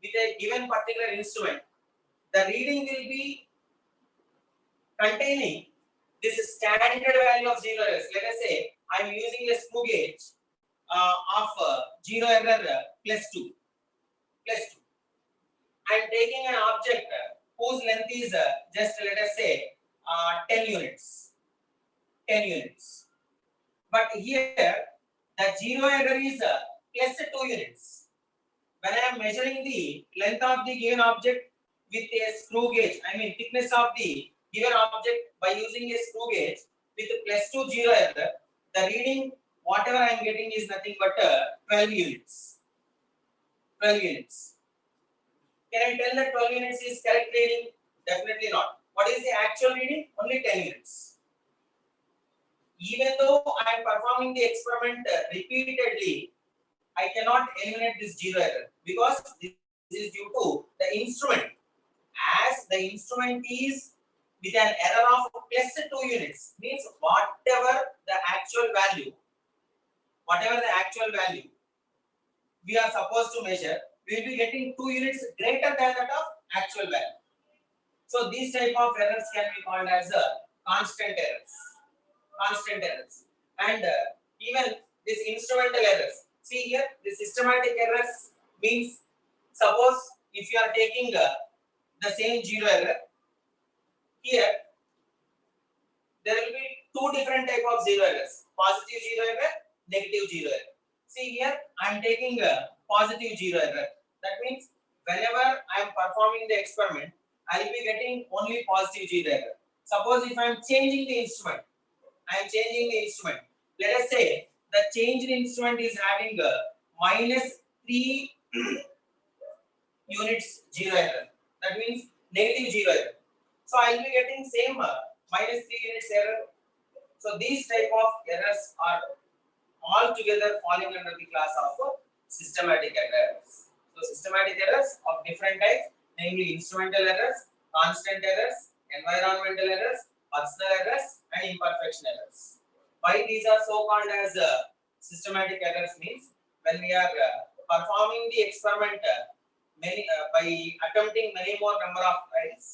with a given particular instrument, the reading will be containing this standard value of zero errors. Let us say I am using a screw gauge of zero error +2. I am taking an object whose length is just let us say 10 units. 10 units. But here the zero error is +2 units. When I am measuring the length of the given object with a screw gauge, I mean thickness of the given object by using a screw gauge with +2 zero error, the reading whatever I am getting is nothing but 12 units. 12 units. Can I tell that 12 units is correct reading? Definitely not. What is the actual reading? Only 10 units. Even though I am performing the experiment repeatedly, I cannot eliminate this zero error because this is due to the instrument. As the instrument is with an error of +2 units, means whatever the actual value we are supposed to measure, we will be getting 2 units greater than that of actual value. So these type of errors can be called as constant errors. Constant errors. And even this instrumental errors. See here, the systematic errors means suppose if you are taking the same zero error, here there will be two different type of zero errors: positive zero error, negative zero error. See here, I am taking a positive zero error. That means whenever I am performing the experiment, I will be getting only positive zero error. Suppose if I am changing the instrument, Let us say the changed instrument is having a -3 units zero error. That means negative zero error. So I will be getting same -3 units error. So these type of errors are all together falling under the class of systematic errors. So systematic errors of different types, namely instrumental errors, constant errors, environmental errors, personal errors, and imperfection errors. Why these are so called as systematic errors means when we are performing the experiment by attempting many more number of trials,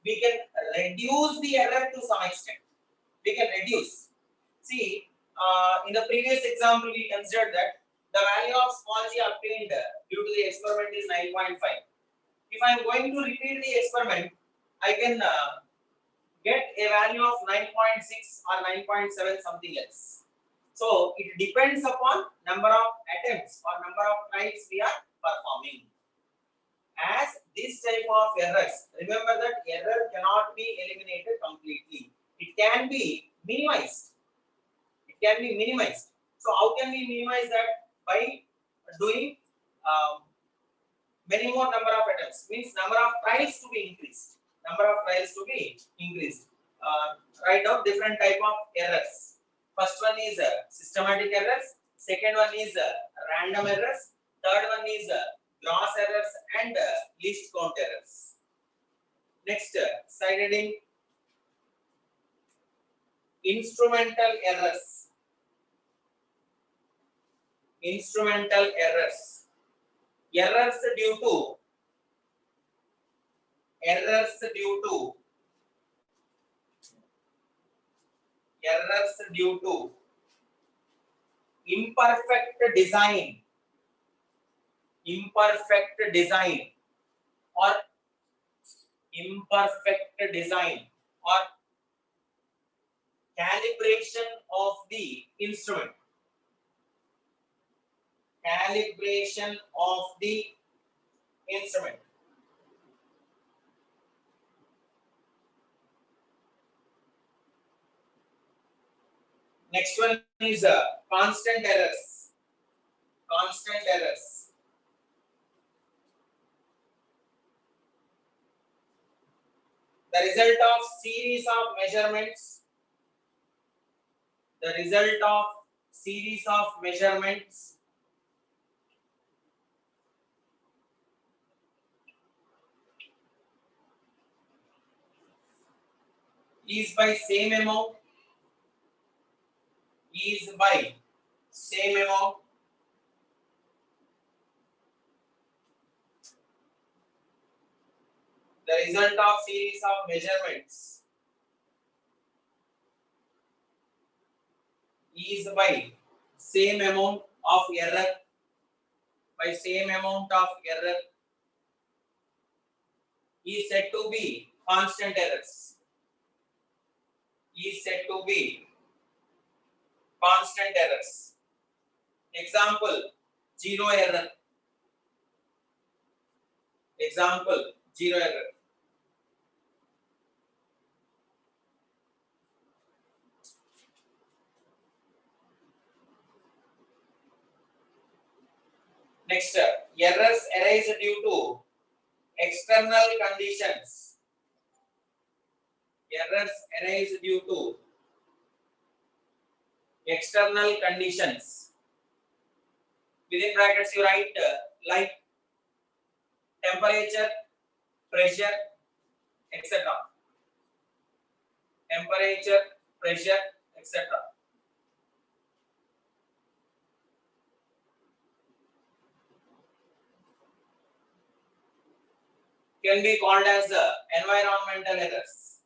we can reduce the error to some extent. We can reduce. See, in the previous example, we considered that the value of small g obtained due to the experiment is 9.5. If I am going to repeat the experiment, I can get a value of 9.6 or 9.7 something else. So it depends upon number of attempts or number of trials we are performing. As this type of errors, remember that error cannot be eliminated completely. It can be minimized. So how can we minimize that? By doing many more number of attempts. Means number of trials to be increased. Write down different type of errors. First one is systematic errors. Second one is random errors. Third one is gross errors and least count errors. Next, side heading instrumental errors. Errors due to imperfect design or calibration of the instrument. Next one is constant errors. The result of series of measurements is by same amount is by same amount the result of series of measurements is by same amount of error is said to be constant errors. Example, zero error. Next, errors arise due to external conditions. Within brackets, you write like temperature, pressure, etc. Can be called as environmental errors.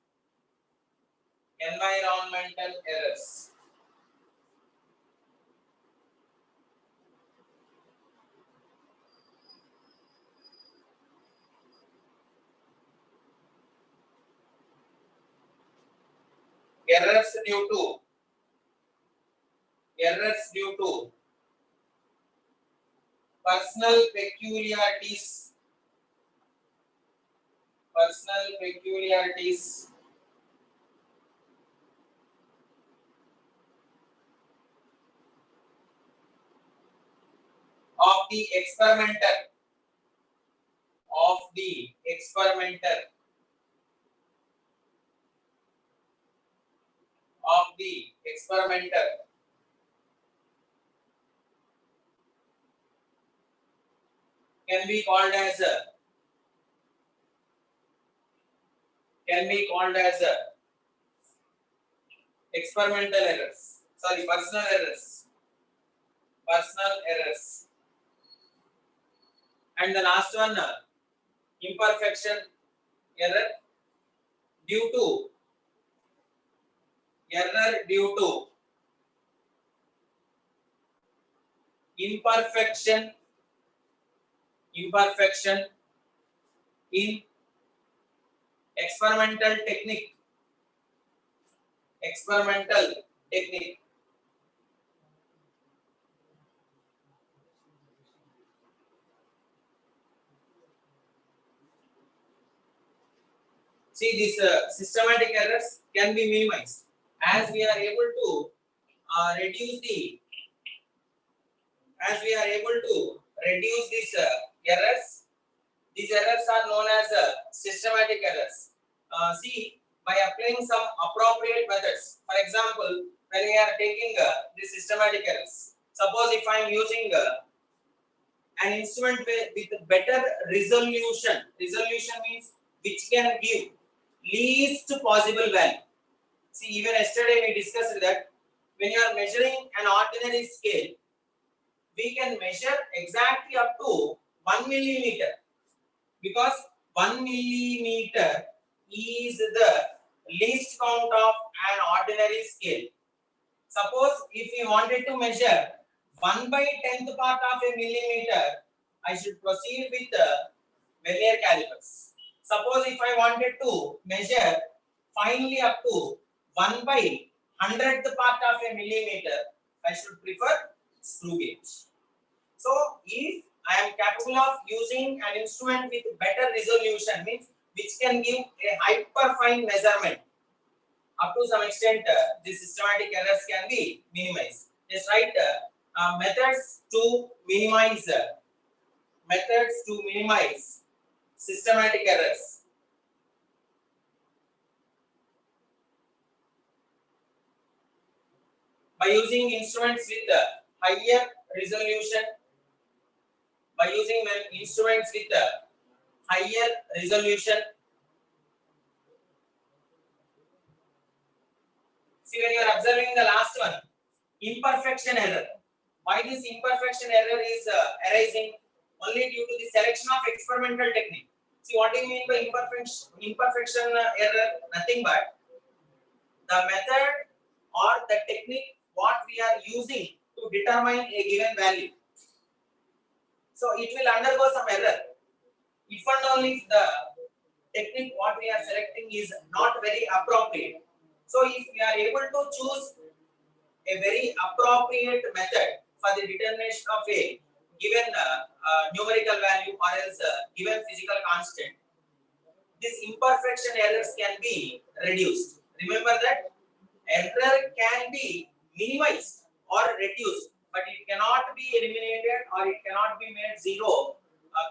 Errors due to personal peculiarities of the experimenter can be called as experimental errors. Sorry, personal errors. And the last one, imperfection error due to imperfection in experimental technique. See, these systematic errors can be minimized as we are able to reduce these errors. These errors are known as systematic errors. See, by applying some appropriate methods. For example, when we are taking the systematic errors, suppose if I am using an instrument with better resolution means which can give least possible value. See, even yesterday we discussed that when you are measuring an ordinary scale, we can measure exactly up to 1 millimeter, because 1 millimeter is the least count of an ordinary scale. Suppose if we wanted to measure 1/10th part of a millimeter, I should proceed with the vernier calipers. Suppose if I wanted to measure finely up to 1/100th part of a millimeter, I should prefer screw gauge. So if I am capable of using an instrument with better resolution, means which can give a hyperfine measurement, up to some extent the systematic errors can be minimized. Just write methods to minimize systematic errors. By using instruments with higher resolution, see, when you are observing the last one, imperfection error. Why this imperfection error is arising? Only due to the selection of experimental technique. See, what do you mean by imperfection error? Nothing but the method or the technique what we are using to determine a given value. So it will undergo some error. If and only if the technique what we are selecting is not very appropriate. So if we are able to choose a very appropriate method for the determination of a given numerical value or else given physical constant, these imperfection errors can be reduced. Remember that error can be minimized or reduced, but it cannot be eliminated or it cannot be made zero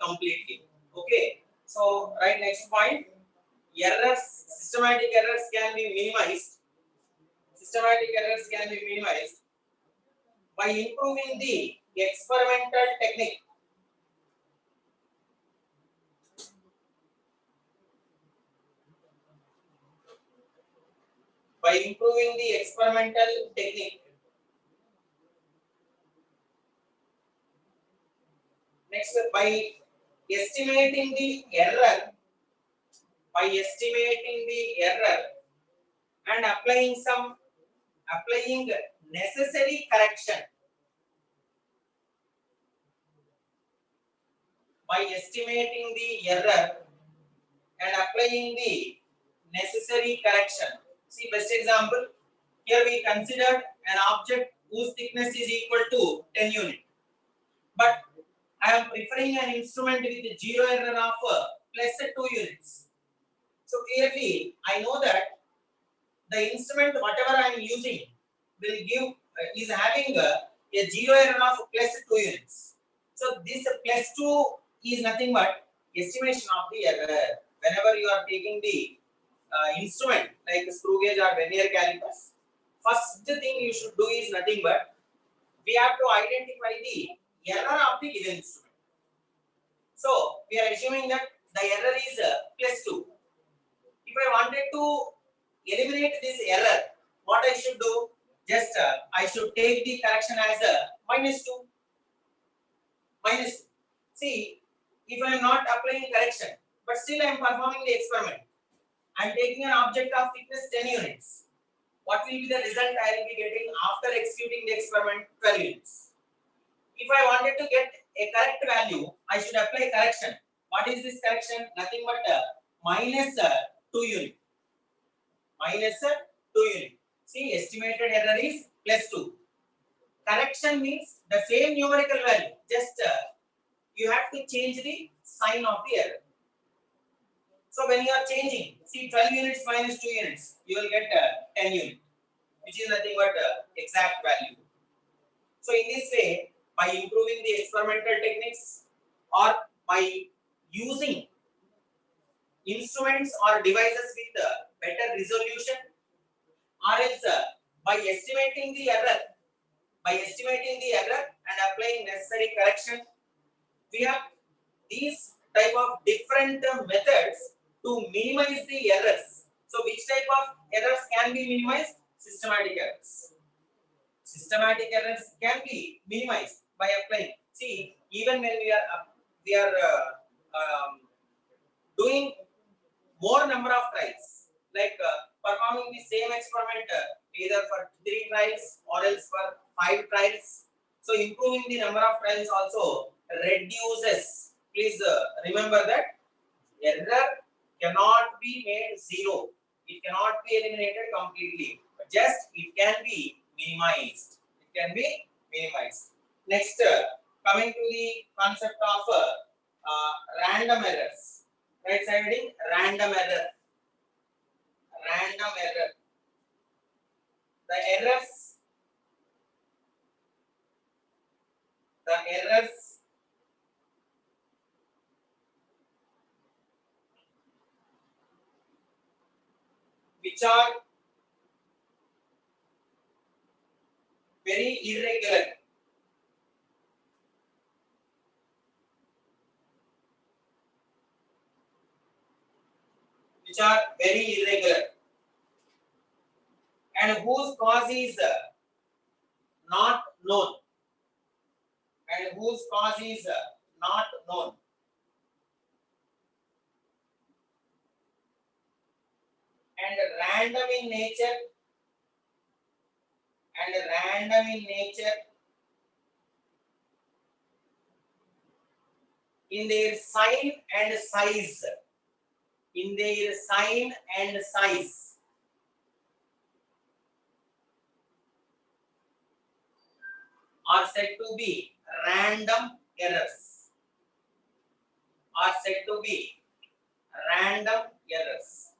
completely. Okay. So right, next point, errors, systematic errors can be minimized. Systematic errors can be minimized by improving the experimental technique. By improving the experimental technique. Next, by estimating the error, and applying necessary correction. By estimating the error and applying the necessary correction. See, best example. Here we considered an object whose thickness is equal to 10 units. But I am preferring an instrument with a zero error of plus 2 units. So clearly, I know that the instrument whatever I am using will give is having a zero error of plus 2 units. So this plus 2 is nothing but estimation of the error. Whenever you are taking the instrument like screw gauge or vernier calipers, first thing you should do is nothing but we have to identify the error of the given instrument. So we are assuming that the error is plus 2. If I wanted to eliminate this error, what I should do? Just I should take the correction as a minus 2. Minus 2. See, if I am not applying correction, but still I am performing the experiment, I am taking an object of thickness 10 units. What will be the result I will be getting after executing the experiment? 12 units. If I wanted to get a correct value, I should apply correction. What is this correction? Nothing but minus 2 unit. Minus 2 unit. See, estimated error is plus 2. Correction means the same numerical value. Just you have to change the sign of the error. So when you are changing, see 12 units minus 2 units, you will get 10 units, which is nothing but exact value. So in this way, by improving the experimental techniques or by using instruments or devices with better resolution, or else by estimating the error, and applying necessary correction, we have these type of different methods to minimize the errors. So which type of errors can be minimized? Systematic errors. Systematic errors can be minimized by applying. See, even when we are doing more number of trials, like performing the same experiment either for 3 trials or else for 5 trials. So improving the number of trials also reduces. Please remember that error cannot be made zero. It cannot be eliminated completely. But just it can be minimized. It can be minimized. Next, coming to the concept of random errors. Right side heading, random error. Random error. The errors which are very irregular. Which are very irregular and whose cause is not known and whose cause is not known. And random in nature in their sign and size. In their sign and size. Are said to be random errors. Are said to be random errors.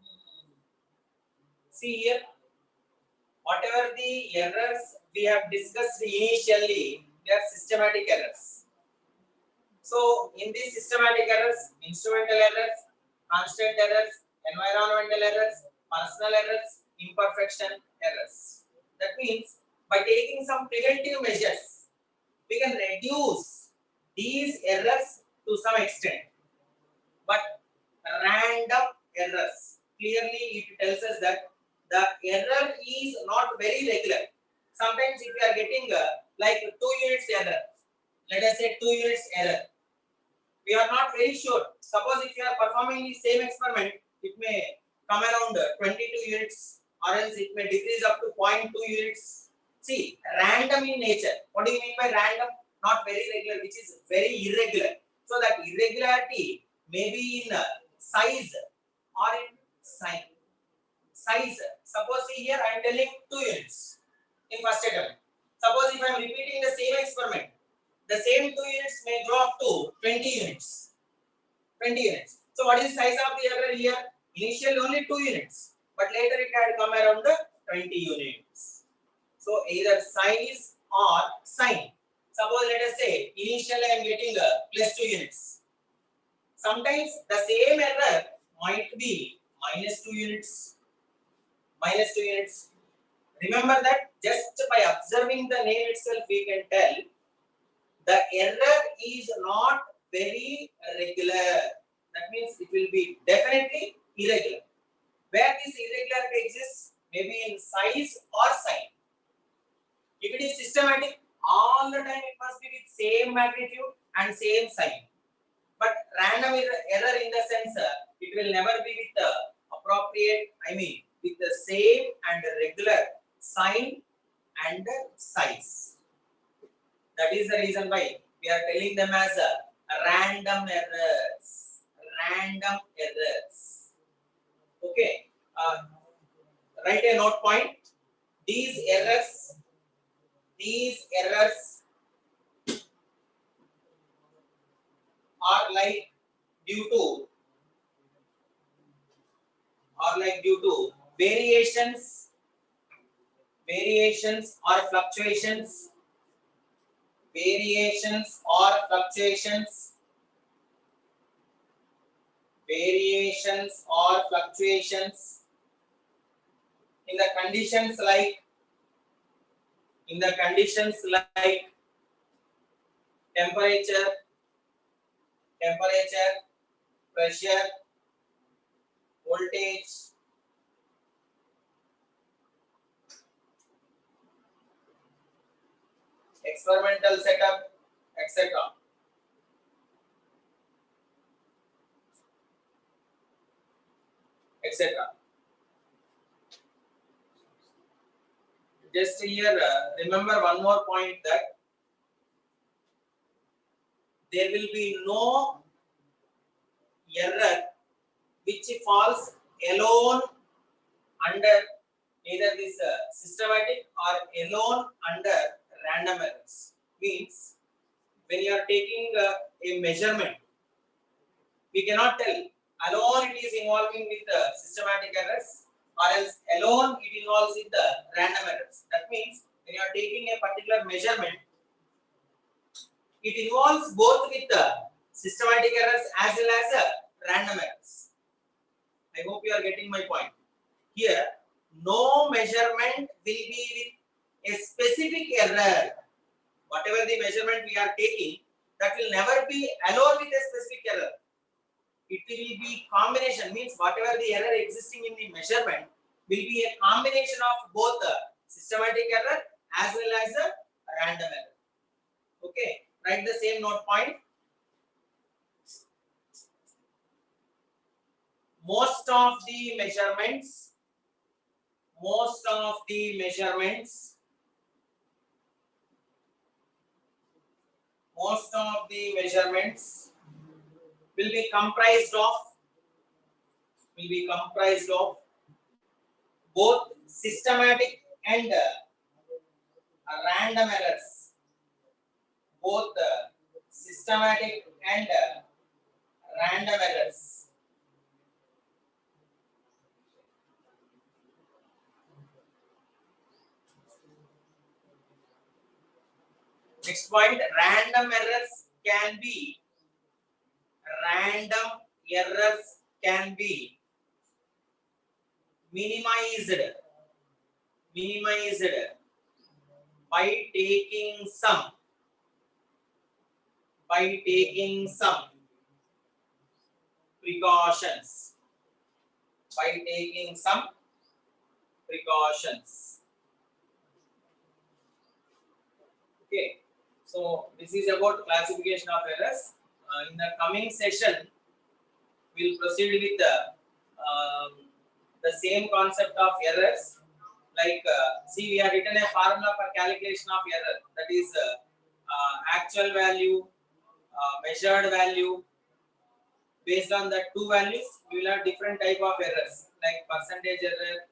See here, whatever the errors we have discussed initially, they are systematic errors. So, in these systematic errors, instrumental errors, constant errors, environmental errors, personal errors, imperfection errors. That means by taking some preventive measures, we can reduce these errors to some extent. But random errors, clearly it tells us that the error is not very regular. Sometimes if you are getting like 2 units error, let us say 2 units error, we are not very sure. Suppose if you are performing the same experiment, it may come around 22 units or else it may decrease up to 0.2 units. See, random in nature. What do you mean by random? Not very regular, which is very irregular. So that irregularity may be in size or in sign. Size. Suppose see here I am telling 2 units in first attempt. Suppose if I am repeating the same experiment, the same 2 units may grow up to 20 units. 20 units. So what is the size of the error here? Initially only 2 units, but later it had come around the 20 units. So either size or sign. Suppose let us say initially I am getting plus 2 units. Sometimes the same error might be minus 2 units. Minus 2 units. Remember that just by observing the name itself we can tell the error is not very regular. That means it will be definitely irregular. Where this irregularity exists, maybe in size or sign. If it is systematic, all the time it must be with same magnitude and same sign. But random error in the sense, it will never be with the appropriate, with the same and regular sign and size. That is the reason why we are telling them as random errors. Random errors. Okay. Write a note point. These errors are like due to variations or fluctuations in the conditions like temperature, pressure, voltage, experimental setup, etc. etc. Just here, remember one more point that there will be no error which falls alone under either this systematic or alone under random errors. Means when you are taking a measurement, we cannot tell alone it is involving with the systematic errors or else alone it involves with the random errors. That means when you are taking a particular measurement, it involves both with the systematic errors as well as random errors. I hope you are getting my point. Here, no measurement will be with a specific error. Whatever the measurement we are taking, that will never be alone with a specific error. It will be combination, means whatever the error existing in the measurement will be a combination of both the systematic error as well as the random error. Okay, write the same note point. Most of the measurements will be comprised of both systematic and random errors. Both systematic and random errors. Next point, random errors can be minimized by taking some precautions. Okay, so this is about classification of errors. In the coming session, we'll proceed with the same concept of errors. Like, see, we have written a formula for calculation of error, that is actual value, measured value. Based on the two values, we will have different type of errors, like percentage error,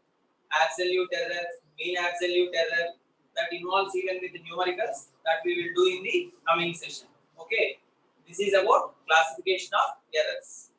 absolute error, mean absolute error, that involves even with the numericals, that we will do in the coming session. Okay, this is about classification of errors.